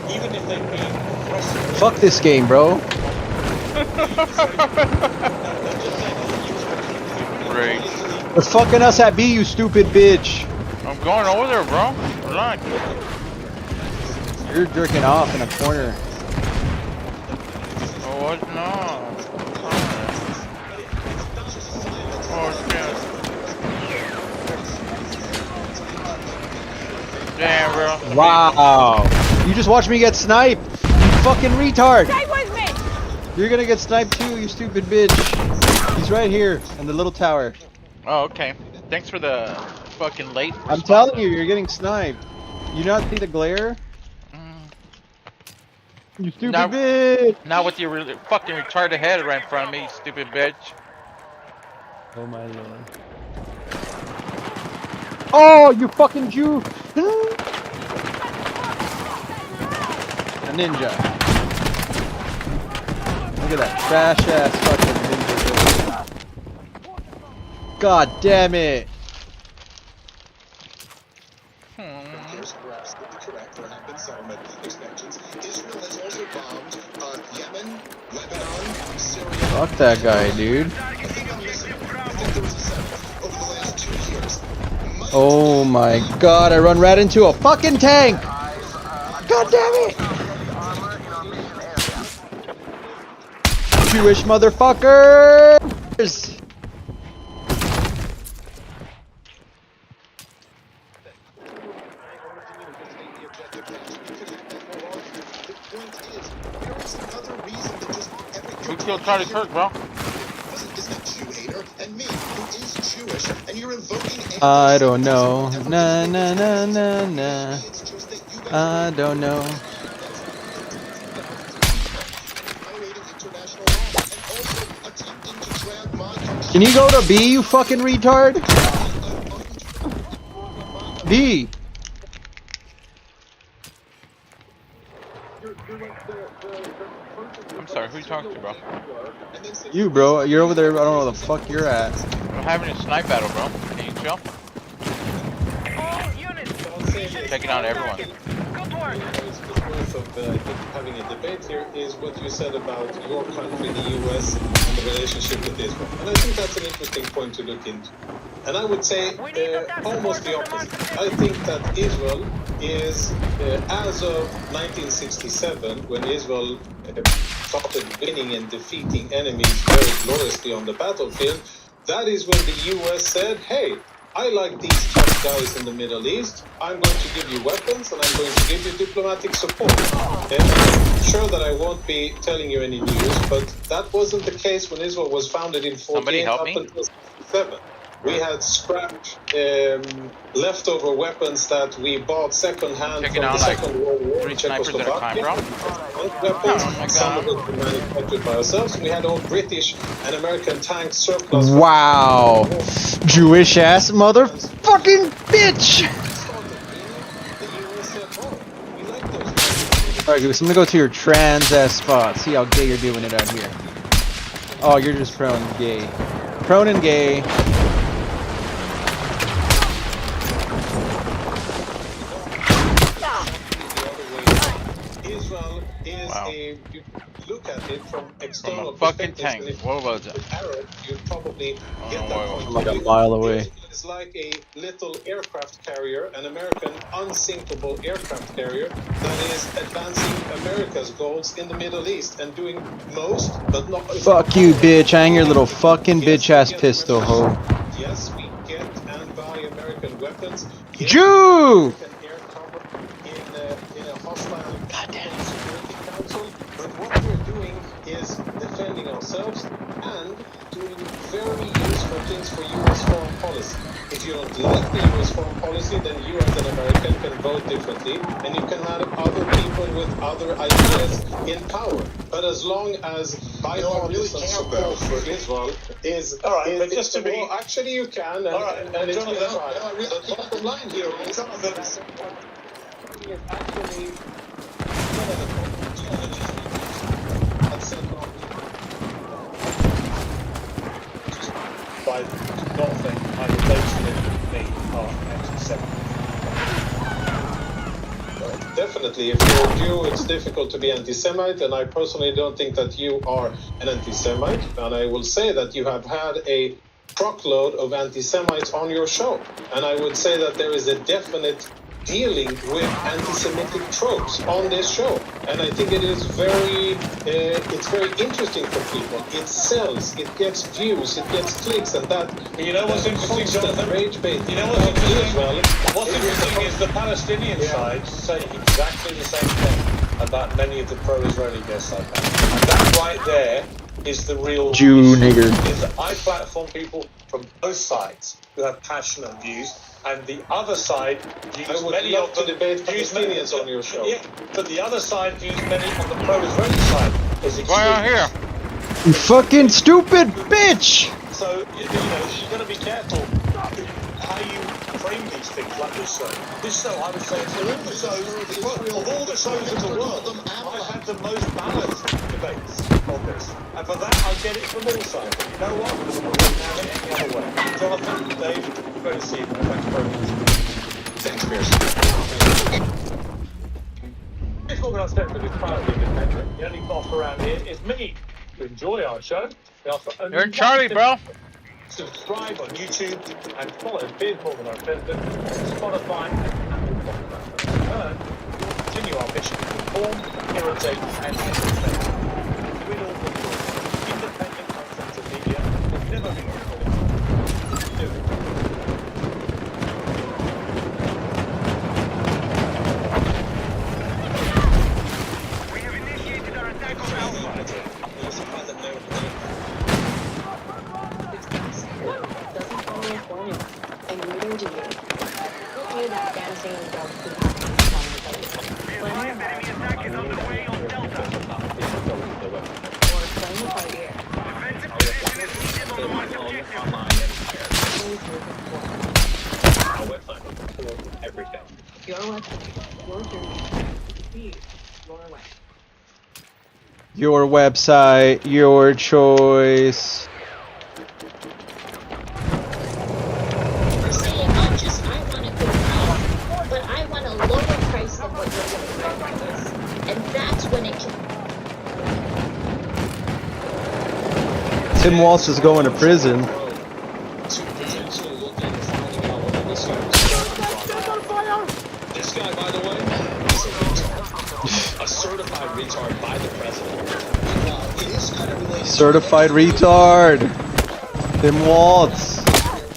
even if they've been aggressive? Fuck this game, bro. Great. They're fucking us at B, you stupid bitch. I'm going over there, bro. Relax. You're jerking off in a corner. Oh, what? No. Oh, shit. Damn, bro. Wow. You just watched me get sniped. You fucking retard. Stay with me! You're gonna get sniped too, you stupid bitch. He's right here in the little tower. Oh, okay. Thanks for the fucking late I'm response. telling you, you're getting sniped. You not see the glare? You stupid Now- bitch. Now with your fucking retarded head right in front of me, you stupid bitch. Oh my lord. Oh, you fucking Jew. A ninja. Look at that trash ass fucking ninja. God damn it. Here's absolutely correct. There have been settlement expansions. Israel has also bombed Yemen, Lebanon, Syria. Fuck that guy, dude. I think I'm missing. I think there was a settlement over the last 2 years. Oh my god, I run right into a fucking tank. God damn it. Jewish motherfuckers. Who killed Charlie Kirk, bro? Is that Jew hater and me, who is Jewish, and you're invoking I don't know. Na na na na na. I don't know. Can you go to B, you fucking retard? B. I'm sorry, who you talking to, bro? You, bro. You're over there. I don't know where the fuck you're at. We're having a snipe battle, bro. Can you chill? All units. Checking out everyone. Good work. It's worth of having a debate here is what you said about your country, the US, and the relationship with Israel. And I think that's an interesting point to look into. And I would say almost the opposite. I think that Israel is, as of 1967, when Israel started winning and defeating enemies very gloriously on the battlefield, that is when the US said, hey, I like these tough guys in the Middle East. I'm going to give you weapons and I'm going to give you diplomatic support. And I'm sure that I won't be telling you any news, but that wasn't the case when Israel was founded in 48 up until 67. We had scrapped leftover weapons that we bought secondhand from the Second World War in Czechoslovakia. Weapons, some of it were manufactured by ourselves. We had all British and American tanks surplus. Wow. Jewish ass motherfucking bitch! Alright, so I'm gonna go to your trans ass spot. See how gay you're doing it out here. Oh, you're just prone gay. Prone and gay. Israel is a, you look at it from external from a fucking tank. What was it? Arab, you'd probably get that point. Like a mile away. It's like a little aircraft carrier, an American unsinkable aircraft carrier that is advancing America's goals in the Middle East and doing most, but not. Fuck you, bitch. Hang your little fucking bitch ass pistol, ho. Yes, we get and buy American weapons. Yes, Jew! air cover in a hostile security council. But what we're doing is defending ourselves and doing very useful things for U.S. foreign policy. If you don't like the U.S. foreign policy, then you as an American can vote differently, and you can have other people with other ideas in power. But as long as bipartisan support for Israel is all right, but just to be well, actually you can, and, all right, and it's Johnny, the bottom line here is that actually by not think either Jason and me are anti-Semitic. Definitely, if you're Jew, it's difficult to be anti-Semite, and I personally don't think that you are an anti-Semite. And I will say that you have had a truckload of anti-Semites on your show, and I would say that there is a definite dealing with anti-Semitic tropes on this show, and I think it is it's very interesting for people. It sells, it gets views, it gets clicks, and that. You know what's interesting, Jonathan? Rage bait. You know what's interesting? What's interesting is the Palestinian side say exactly the same thing about many of the pro-Israeli guests I've had, and that right there is the real Jew nigger. Is that I platform people from both sides who have passionate views. And the other side views many of the debate Palestinians on your show. Yeah, but the other side views many on the pro-Israeli side as extreme. Why out here? You fucking stupid bitch! So you know you've got to be careful how you frame these things like this show. This show, I would say, of all the shows in the world, I've had the most balanced debates on this, and for that I get it from all sides. You know what? I wouldn't have it any other way. Jonathan, Dave, great to see you. Thanks very much. Thanks, Pierce. This organisation is proudly independent. The only boss around here is me. To enjoy our show, we offer only You're in Charlie, bro. subscribe on YouTube and follow Beard More Than Our President on Spotify and Apple Podcasts. And we'll continue our mission to inform, irritate, and entertain. We'll all be independent alternative media will never be recorded. Do it. We have initiated our attack on Alpha. Doesn't follow a formula, and neither do you. Who knew that Afghanistan was going to happen? Be advised, enemy attack is underway on Delta. Or playing the fight here. Defensive position is needed on the marked objective. Always moving forward. Everything. Your weapon, your journey, speed, your way. Your website, your choice. You're saying I want it overpriced, but I want a lower price than what you're giving my price. And that's when it can. Tim Walsh is going to prison. To potentially look into finding out whether this guy was this guy, by the way, is a retard. A certified retard by the president. It is kind of related. Certified retard. Tim Waltz.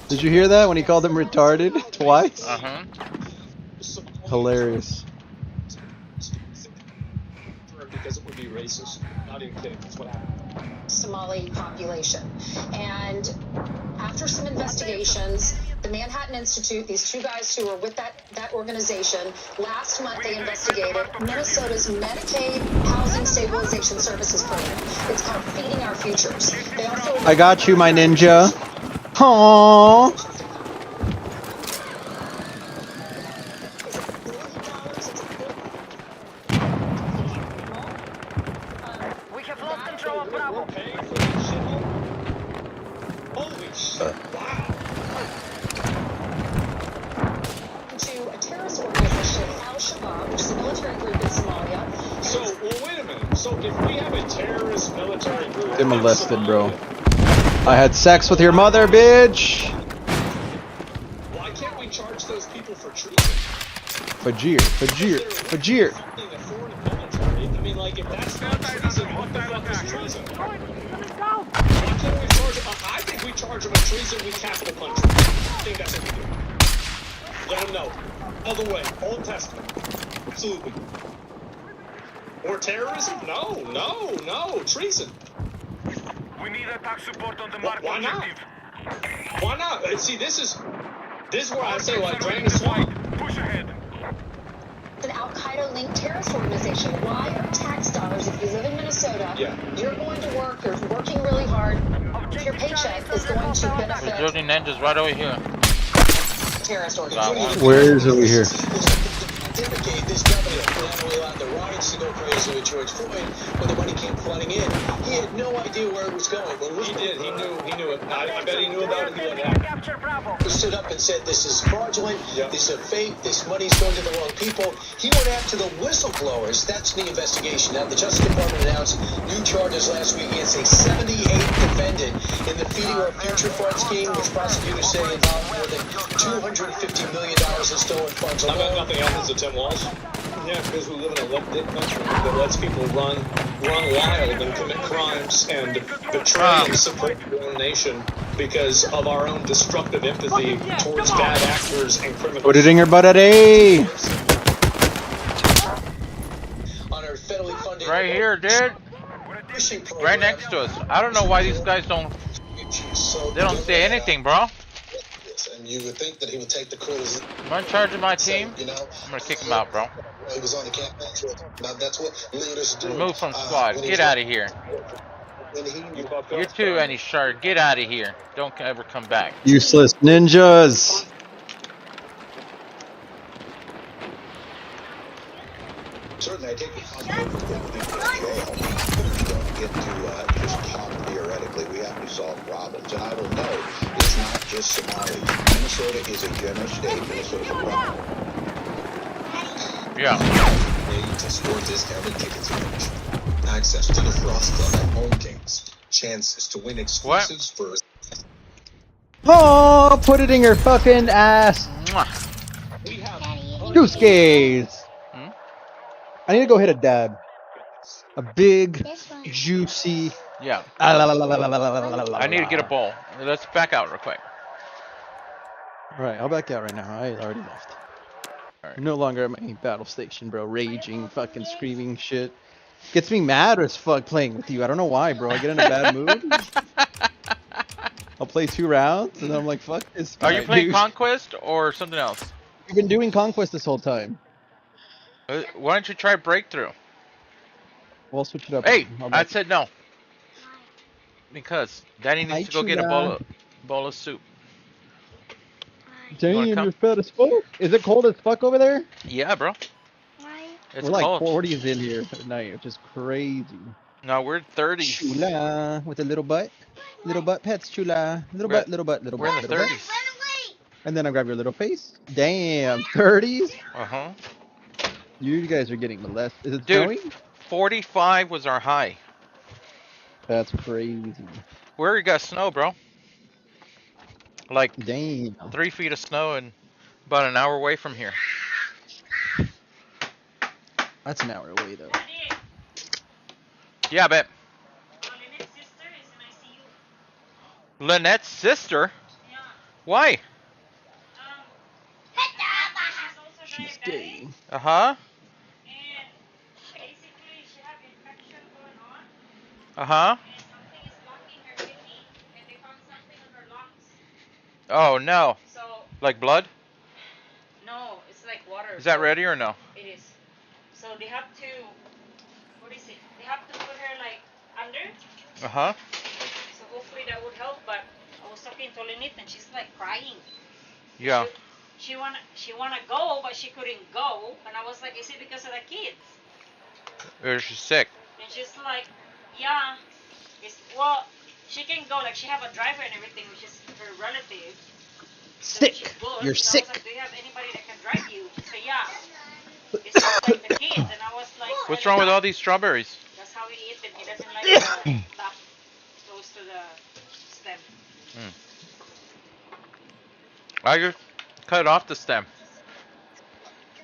Did you hear that when he called him retarded twice? Uh-huh. Hilarious. Because it would be racist. Not even kidding. That's what happened. Somali population. And after some investigations, the Manhattan Institute, these two guys who were with that organization, last month they investigated Minnesota's Medicaid Housing Stabilization Services Program. It's called Feeding Our Futures. They also I got you, my ninja. Aww. We have lost control of Bravo. Paying for this shithole? Holy shit. Wow. to a terrorist organization, Al-Shabaab, which is a military group in Somalia. So, well, wait a minute. So, if we have a terrorist military group... Get molested, bro. I had sex with your mother, bitch. Why can't we charge those people for treason? Fajir, Fajir, Fajir. Funding a foreign military? I mean, like, if that's not treason, what the fuck is treason? Why can't we charge them? I think we charge them a treason, we cap the country. I think that's what we do. Let them know. Other way, Old Testament. Absolutely. Or terrorism? No, no, no. Treason. We need attack support on the Why mark not? objective. Why not? See, this is where I say, like, drain the swamp. Push ahead. It's an Al-Qaeda-linked terrorist organization. Why are tax dollars, if you live in Minnesota, you're going to work, you're working really hard, your paycheck is going to We're benefit building ninjas right over here. terrorist organizations. Where is over here? This governor not only allowed the riots to go crazy with George Floyd, when the money came flooding in, he had no idea where it was going. When He did. He knew it. I bet he knew about it. He let it happen. Capture Bravo. he stood up and said, this is fraudulent, Yep. this is fake, this money's going to the wrong people. He went after the whistleblowers. That's the investigation. Now, the Justice Department announced new charges last week against a 78th defendant in the Feeding Our Future Fund scheme, which prosecutors say involved more than $250 million in stolen funds I bet alone. nothing happens to Tim Walsh. Yeah, because we live in a left-dick country that lets people run wild and commit crimes and betray and support their own nation because of our own destructive empathy towards bad actors and criminals. Put it in your butt at A. On our federally funded Right here, dude. fishing program. Right next to us. I don't know why these guys don't. So They don't say anything, bro. And you would think that he would take the criticism. I'm in charge of my team. You know, I'm gonna kick him out, bro. he was on the campaign trail. Now that's what leaders do. Remove from squad. Get out of here. You're too any shark. Get out of here. Don't ever come back. Useless ninjas. Certainly, I take the concept of jail. We don't get to just talk theoretically. We have to solve problems. And I will note, it's not just Somali. Minnesota is a generous state. Minnesota's a problem. Yeah. To score discounted tickets and access to the Frost Club at Home Kings. Chances to win exclusives for. Oh, put it in your fucking ass. Mwah. Goose gaze. Hmm? I need to go hit a dab. A big, juicy. Yeah. I I need to get a bowl. Let's back out real quick. Alright, I'll back out right now. I already left. Alright. I'm no longer at my battle station, bro. Raging, fucking screaming shit. Gets me mad as fuck playing with you. I don't know why, bro. I get in a bad mood. I'll play 2 rounds, and then I'm like, fuck this guy, Are you playing dude. Conquest or something else? We've been doing Conquest this whole time. Why don't you try Breakthrough? We'll switch it up. Hey, I'll I back- said no. Because Daddy needs to go get a bowl of soup. Damn, wanna come? you're fat as fuck. Is it cold as fuck over there? Yeah, bro. It's We're like cold. 40s in here at night, which is crazy. No, we're 30s. Chula with a little butt. Little butt pets, chula. Little We're, butt, little butt, little we're butt, in the little butt. 30s. And then I grab your little face. Damn, 30s? Uh-huh. You guys are getting molested. Is it Dude, snowing? 45 was our high. That's crazy. Where you got snow, bro? Like Damn. 3 feet of snow and about an hour away from here. That's an hour away, though. Yeah, I bet. Lynette's sister? Why? She's gay. Uh-huh. Uh-huh. Oh, no. Like blood? No, it's like water. Is that ready or no? It is. So they have to, what is it? They have to put her like under. Uh-huh. So hopefully that would help. But I was talking to Lynette and she's like crying. Yeah. She wanna go, but she couldn't go. And I was like, is it because of the kids? Or she's sick. And she's like, yeah. Well, she can go. Like she have a driver and everything, which is her relative. Sick. You're so sick. I was like, do you have anybody that can drive you? She said, yeah. It's just like the kids. And I was like, What's wrong with all these strawberries? that's how he eats them. He doesn't like the stuff close to the stem. I just cut off the stem.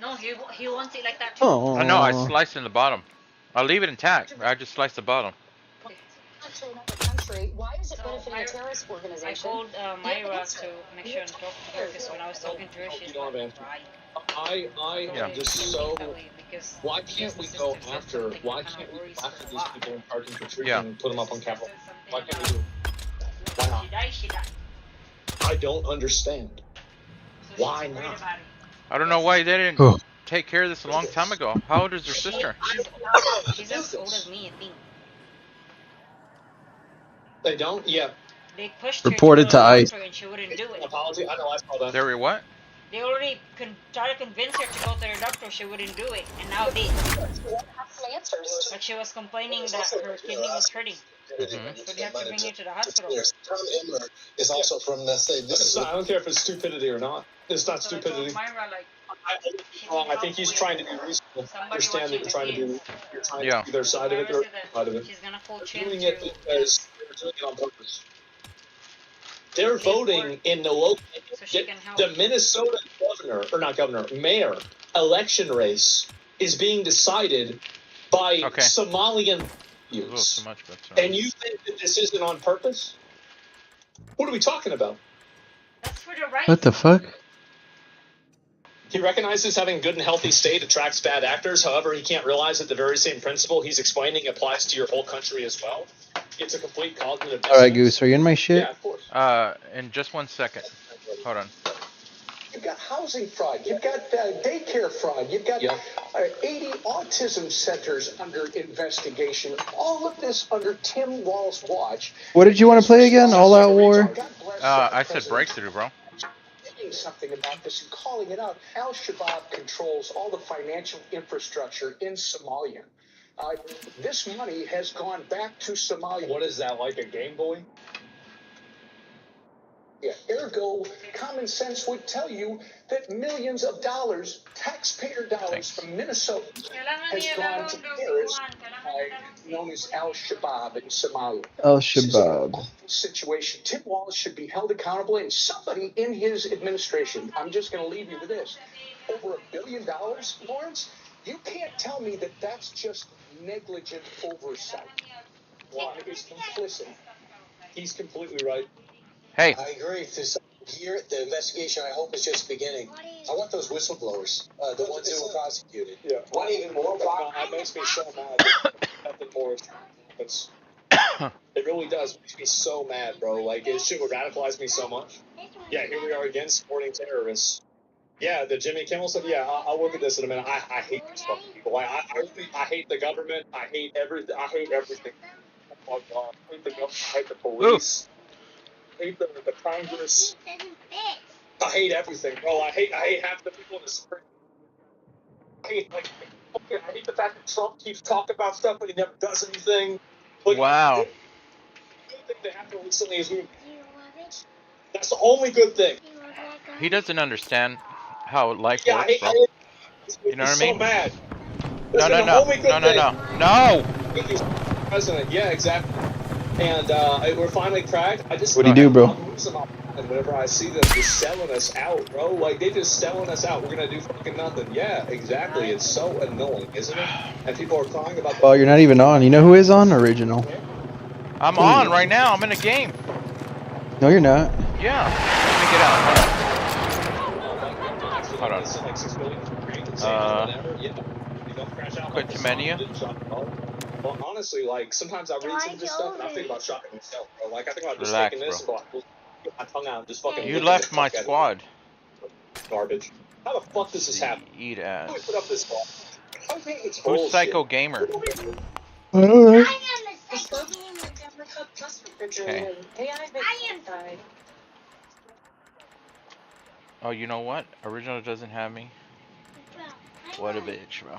No, he wants it like that too. Oh. I know, I sliced in the bottom. I'll leave it intact. I just sliced the bottom. To another country, why is it So benefiting a terrorist I organization? called Myra to make sure and talk to her because when I was talking to her, she's You don't have like answer. crying. I Yeah. am just so. That way because Why can't we go after? Why can't we go after these people in Parking Patricia Yeah. and put them up on Capitol? Something Why can't we about- do it? Why not? She died. I don't understand. So Why she's worried not? about it. I don't know why they didn't take care of this a long time ago. How old is her sister? She's as old as me, I think. They don't? Yeah. They pushed Reported her to a ICE. doctor and she wouldn't do it. Apology. I know I saw that. They were what? They already tried to convince her to go to the doctor. She wouldn't do it, and now did. Have some answers. But she was complaining that her kidney was hurting. So they have to bring her to the hospital. Tom Emmer is also from the same. I don't care if it's stupidity or not. It's not So I stupidity. told Myra, like, I think he's trying to be reasonable. Understand that you're trying to do. You're trying to do their side of it or Myra their said side of that it. she's gonna call They're Chin doing it to because they're doing it on purpose. They're voting in the local, so she can help. the Minnesota governor, or not governor, mayor election race is being decided by Okay. Somalian A little youths. too much, but sorry. And you think that this isn't on purpose? What are we talking about? That's for the right. What the fuck? He recognizes having a good and healthy state attracts bad actors. However, he can't realize that the very same principle he's explaining applies to your whole country as well. It's a complete cognitive dissonance. Alright, Goose, are you in my shit? Yeah, of course. In just 1 second. Hold on. You've got housing fraud. You've got daycare fraud. You've got 80 autism centers under investigation. All of this under Tim Wall's watch. What did you want to play again? All Out War? God bless I said President breakthrough, bro. saying something about this and calling it out. Al-Shabaab controls all the financial infrastructure in Somalia. This money has gone back to Somalia. What is that, like a Game Boy? Yeah, ergo, common sense would tell you that millions of dollars, taxpayer dollars from Minnesota, has gone to terrorists known as Al-Shabaab in Somalia. Al-Shabaab. Situation. Tim Walz should be held accountable, and somebody in his administration. I'm just going to leave you with this: over $1 billion, Lawrence. You can't tell me that that's just negligent oversight. One is complicit. He's completely right. Hey, I agree. Here, the investigation, I hope, is just beginning. I want those whistleblowers, the ones who were prosecuted. Yeah. What even more? That makes me so mad. Nothing more. It really does. It makes me so mad, bro. Like, it should radicalize me so much. Yeah, here we are again supporting terrorists. Yeah, the Jimmy Kimmel stuff. Yeah, I'll look at this in a minute. I hate these fucking people. I hate the government. I hate everything. Oh God, I hate the government. I hate the police. I hate the Congress. I hate everything, bro. I hate half the people in the Supreme. I hate Okay, I hate the fact that Trump keeps talking about stuff, but he never does anything. Like, Wow. the good thing that happened recently is that's the only good thing. He doesn't understand how life Yeah, works, bro. You know what I he's so mean? mad. No, Listen, no, the no, only no, good no, thing. no, no. He's president. Yeah, exactly. And we're finally cracked. I just What'd he do, bro? I'm losing my mind whenever I see them just selling us out, bro. Like they just selling us out. We're gonna do fucking nothing. Yeah, exactly. It's so annoying, isn't it? And people are crying about. Oh, you're not even on. You know who is on? Original. I'm on right now. I'm in a game. No, you're not. Yeah. Let me get out. Hold on. Quit to menu. Well, honestly, like sometimes I read some of this stuff and I think about shocking myself, bro. Like I think about just Relax, taking this bro. and going, get my tongue out and just fucking. You left my squad. Garbage. How the fuck does this happen? Eat How do we ass. put up this squad? I think it's Who's bullshit. Psycho Gamer? Alright. Okay. Oh, you know what? Original doesn't have me. What a bitch, bro.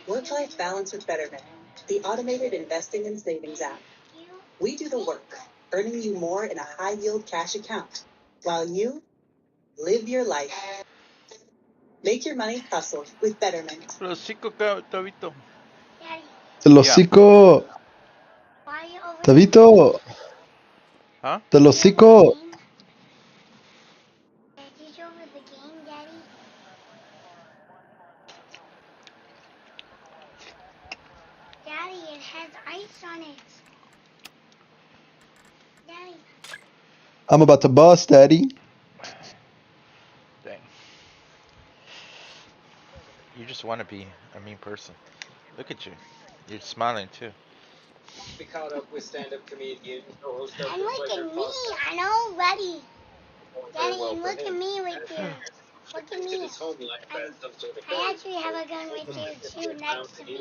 Work-life balance with Betterment, the automated investing and savings app. We do the work, earning you more in a high-yield cash account, while you live your life. Make your money hustle with Betterment. Los cinco, Tabito. Te lo hocico. Tabito. Huh? Te lo hocico. Daddy, it has ice on it. Daddy. I'm about to bust, Daddy. Dang. You just want to be a mean person. Look at you. You're smiling too. Be caught up with stand-up comedian, co-host of And the look Pleasure at me. Podcast. I know, Daddy. Very Daddy, well and for look at him. me right there. Look at me. His home life as some sort of I actually have a gun right there too, next to me.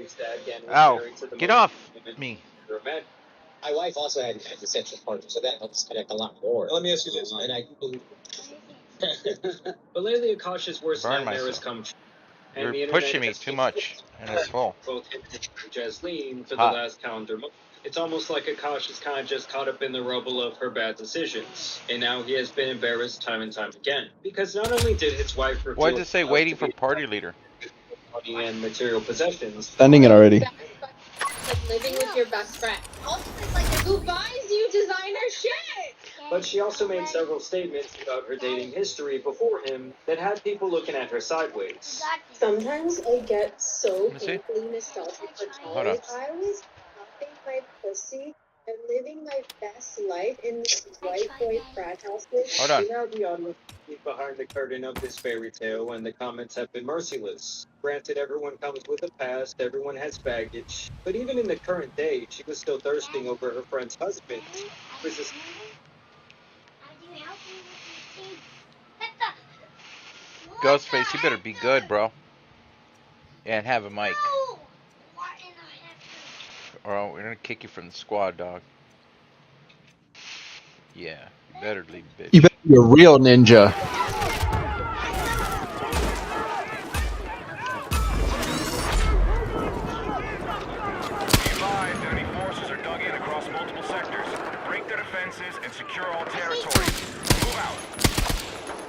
his dad again was Ow. married to the Get most off women me. ever met. My wife also had the sexual partner, so that helps connect a lot more. Let me ask you this. And I believe. But lately, a cautious worst Burn nightmare has myself. come true. And You're the internet pushing me has too much, and it's full. both him and Jasleen for the Hot. last calendar month. It's almost like Akash is kind of just caught up in the rubble of her bad decisions, and now he has been embarrassed time and time again. Because not only did his wife refuse Why does it say waiting for party leader? money and material possessions, Sending it already. Like living with your best friend. Also, it's like who buys you designer shit? but she also made several statements about her dating history before him that had people looking at her sideways. Sometimes I get so Let me see. painfully nostalgic for Hold college. on. I was popping my pussy and living my best life in this white boy frat house. Hold on. We now beyond the behind the curtain of this fairy tale, and the comments have been merciless. Granted, everyone comes with a past, everyone has baggage, but even in the current day, she was still thirsting over her friend's husband. Who is this? Ghostface, you better be good, bro. And have a mic. Or we're gonna kick you from the squad, dog. Yeah, better leave, bitch. You better be a real ninja. Advised, enemy forces are dug in across multiple sectors. Break their defenses and secure all territories. Move out.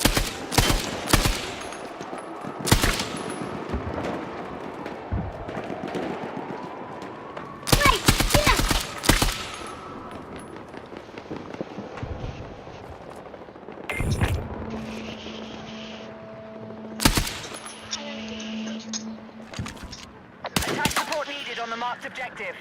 Attack support needed on the marked objective.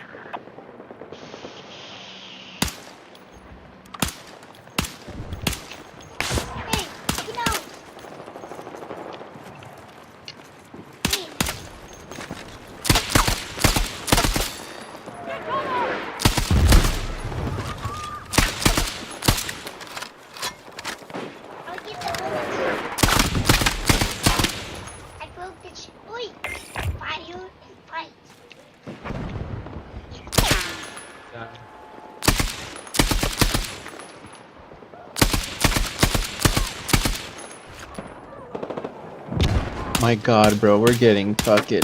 my god, bro, we're getting fucking.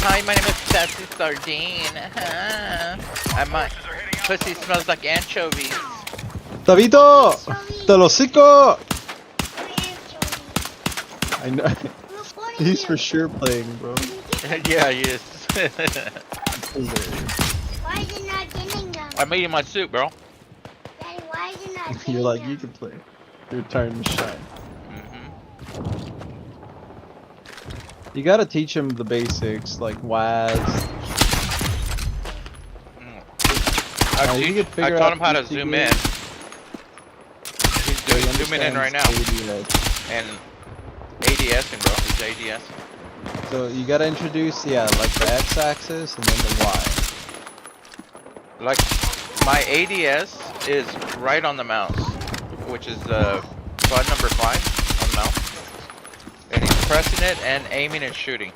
Hi, my name is Sassy Sardine. My pussy smells like anchovies. Tabito! Del hocico! I know. He's for sure playing, bro. Yeah, he is. Why is it not getting them? I'm eating my soup, bro. Daddy, why is it not getting You're like, them? you can play. Your time to shine. You gotta teach him the basics, like WAS. I taught him how to zoom in. He's doing zooming in right now. And ADSing, bro. He's ADS. So you gotta introduce, like the X-axis and then the Y. Like, my ADS is right on the mouse, which is button number 5 on the mouse. And he's pressing it and aiming and shooting.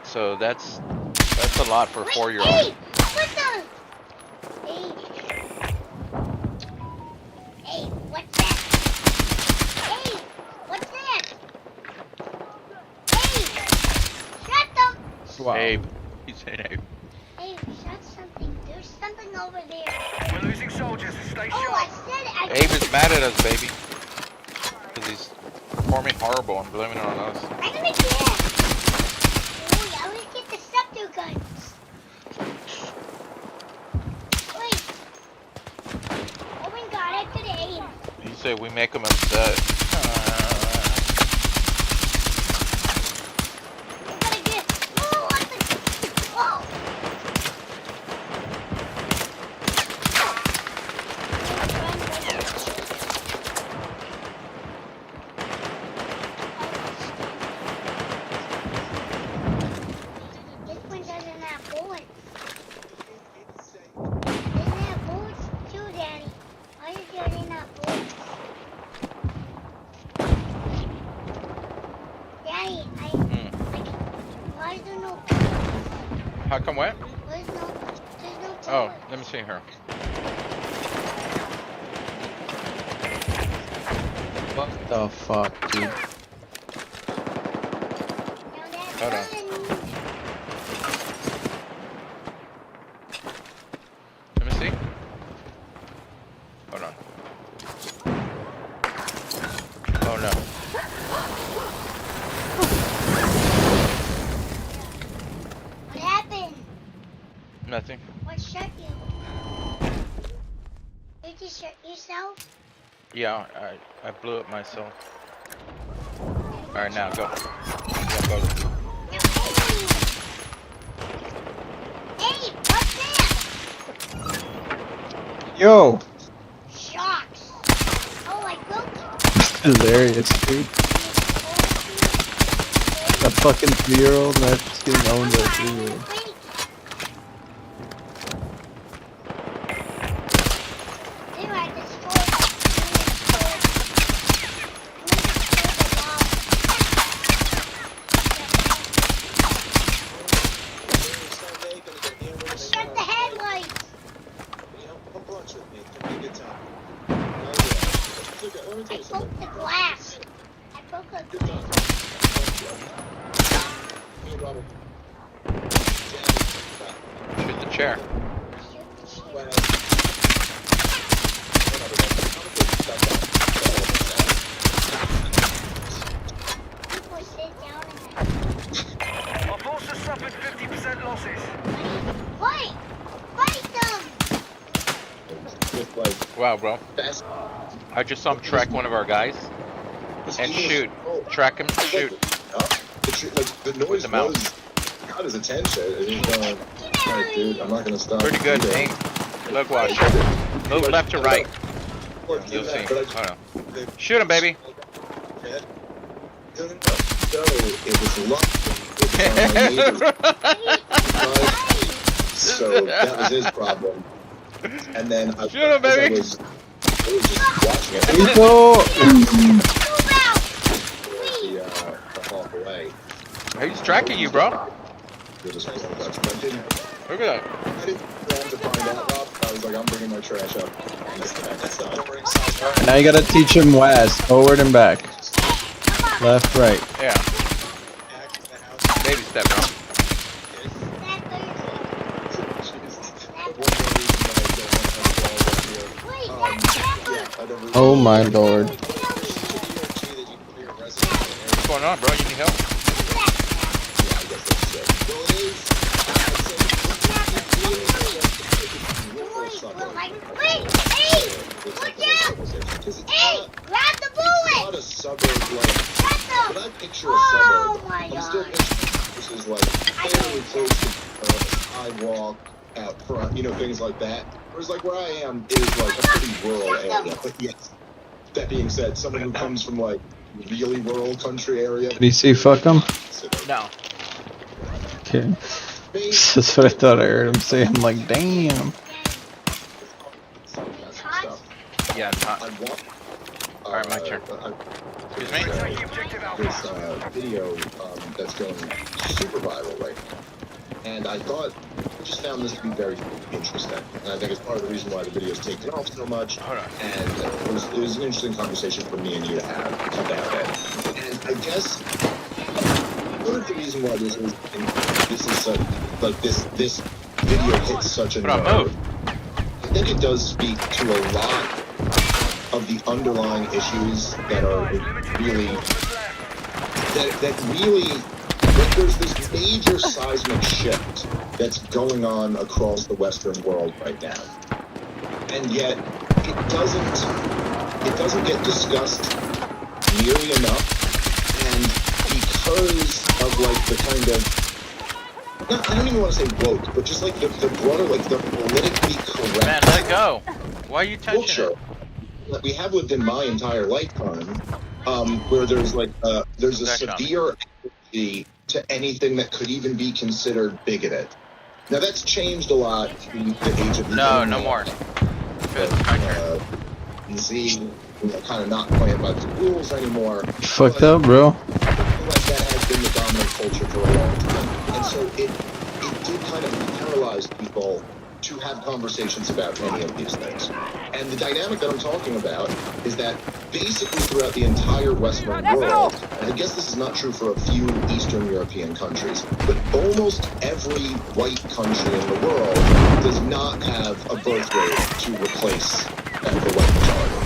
So that's a lot for a 4-year-old. Hey, what the? Hey, what's that? Hey, what's that? Hey, shut the. Wow. Abe. He said Abe. Hey, shut something. There's something over there. We're losing soldiers. Stay Oh, sharp. I said I. Abe is mad at us, baby. Because he's performing horrible and blaming it on us. I'm gonna get. Oh, yeah, let's get the scepter guns. Wait. Oh my god, I could aim. You say we make him upset. I gotta get. Oh, what the. Oh. This one doesn't have bullets. Doesn't have bullets too, Daddy. Why is there not bullets? Daddy, why is there no bullets? How come what? There's no bullets. Oh, let me see here. What the fuck, dude? Hold on. Let me see. Hold on. Oh no. What happened? Nothing. What shot you? Did you shoot yourself? Yeah, I blew it myself. Alright, now go. Yeah, go. Hey, what's that? Yo! Shocks. Oh, I broke it. Hilarious, dude. That fucking 3-year-old not just getting owned by a 3-year-old. Shut the headlights. Come brunch with me. It's gonna be a good time. Let me tell I you something. broke the glass. I broke the glass. Me and Robert. Shoot the chair. People sit down and Our forces suffered 50% losses. fight! Fight them! With like Wow, bro. fast. I just saw him track one of our guys and shoot. Track him, shoot. The noise the mouse. was got his attention, and he's going, "Alright, dude, I'm not gonna stop." Pretty good, either." aim. Look, watch. Move left to right. You'll see. But Hold on. Shoot him, baby. No, it was luck. It was on my neighbor's. So that was his problem. And then I was just watching it. Rico! The hawk away. He's tracking you, bro. Look at that. Look at that. I didn't plan to find out, Rob. I was like, I'm bringing my trash up. Now you gotta teach him west, forward and back. Left, right. Yeah. Baby step, bro. Oh my lord. What's going on, bro? You need help? Wait, hey! Look out! Hey! Grab the bullet! It's not a suburb like. When I picture a Oh suburb, my I'm still god. picturing this is like fairly close to sidewalk out front, you know, things like that. Whereas like where I am is like a pretty rural area. But yes, that being said, someone who comes from like really rural country area. Did he see fuck him? No. Okay. That's what I thought I heard him say. I'm like, damn. Yeah, it's hot. Alright, my turn. Excuse me? This video that's going super viral right now. And I thought, I just found this to be very interesting. And I think it's part of the reason why the video's taken off so much. And it was an interesting conversation for me and you to have about it. And I guess part of the reason why this is such, like this video hits such a nerve. I think it does speak to a lot of the underlying issues that are really that there's this major seismic shift that's going on across the Western world right now, and yet it doesn't get discussed nearly enough, and because of like the kind of I don't even want to say woke, but just like the broader, like the politically correct. Man, let it go. Why are you touching culture that we have lived in my entire lifetime, where there's like there's a severe allergy to anything that could even be considered bigoted. Now that's changed a lot in the age of the No more. Z, kind of not playing by the rules anymore. Fucked up, bro. I feel like that has been the dominant culture for a long time, and so it did kind of paralyze people to have conversations about any of these things. And the dynamic that I'm talking about is that basically throughout the entire Western world, and I guess this is not true for a few Eastern European countries, but almost every white country in the world does not have a birth rate to replace the white majority.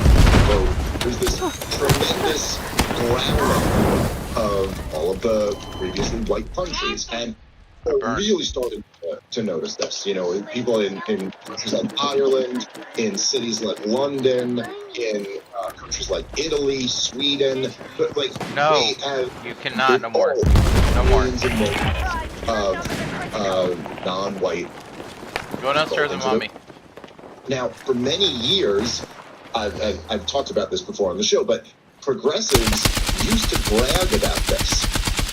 So there's this tremendous grounding of all of the previously white countries, and really started to notice this. You know, people in countries like Ireland, in cities like London, in countries like Italy, Sweden, but like they have you cannot no more. No more. Of non-white. Go downstairs and mommy. Now, for many years, I've talked about this before on the show, but progressives used to brag about this.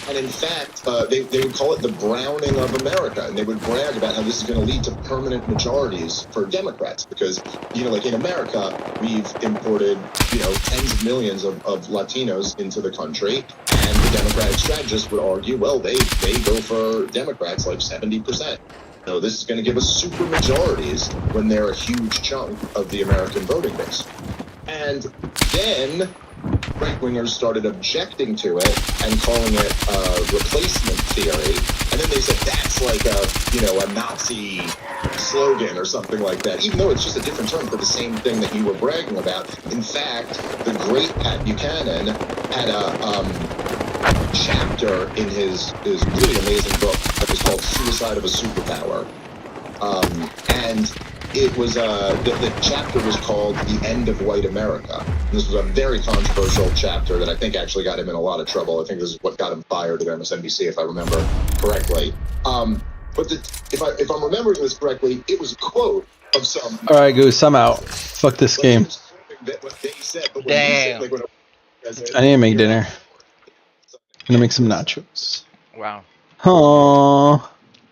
And in fact, they would call it the browning of America, and they would brag about how this is going to lead to permanent majorities for Democrats, because, you know, like in America, we've imported, you know, tens of millions of Latinos into the country, and the Democratic strategists would argue, well, they go for Democrats like 70%. So this is going to give us super majorities when they're a huge chunk of the American voting base. And then right-wingers started objecting to it and calling it replacement theory. And then they said that's like a Nazi slogan or something like that, even though it's just a different term for the same thing that you were bragging about. In fact, the great Pat Buchanan had a chapter in his really amazing book that was called Suicide of a Superpower. And it was the chapter was called The End of White America. And this was a very controversial chapter that I think actually got him in a lot of trouble. I think this is what got him fired at MSNBC, if I remember correctly. But if I'm remembering this correctly, it was a quote of some. All right, Goose, I'm out. Fuck this game. what they said, but when you said, Damn. like, when I need to make dinner. I'm gonna make some nachos. Wow. Aww.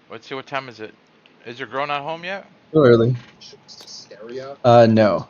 Let's see, what time is it? Is your girl not home yet? So early. hysteria. No.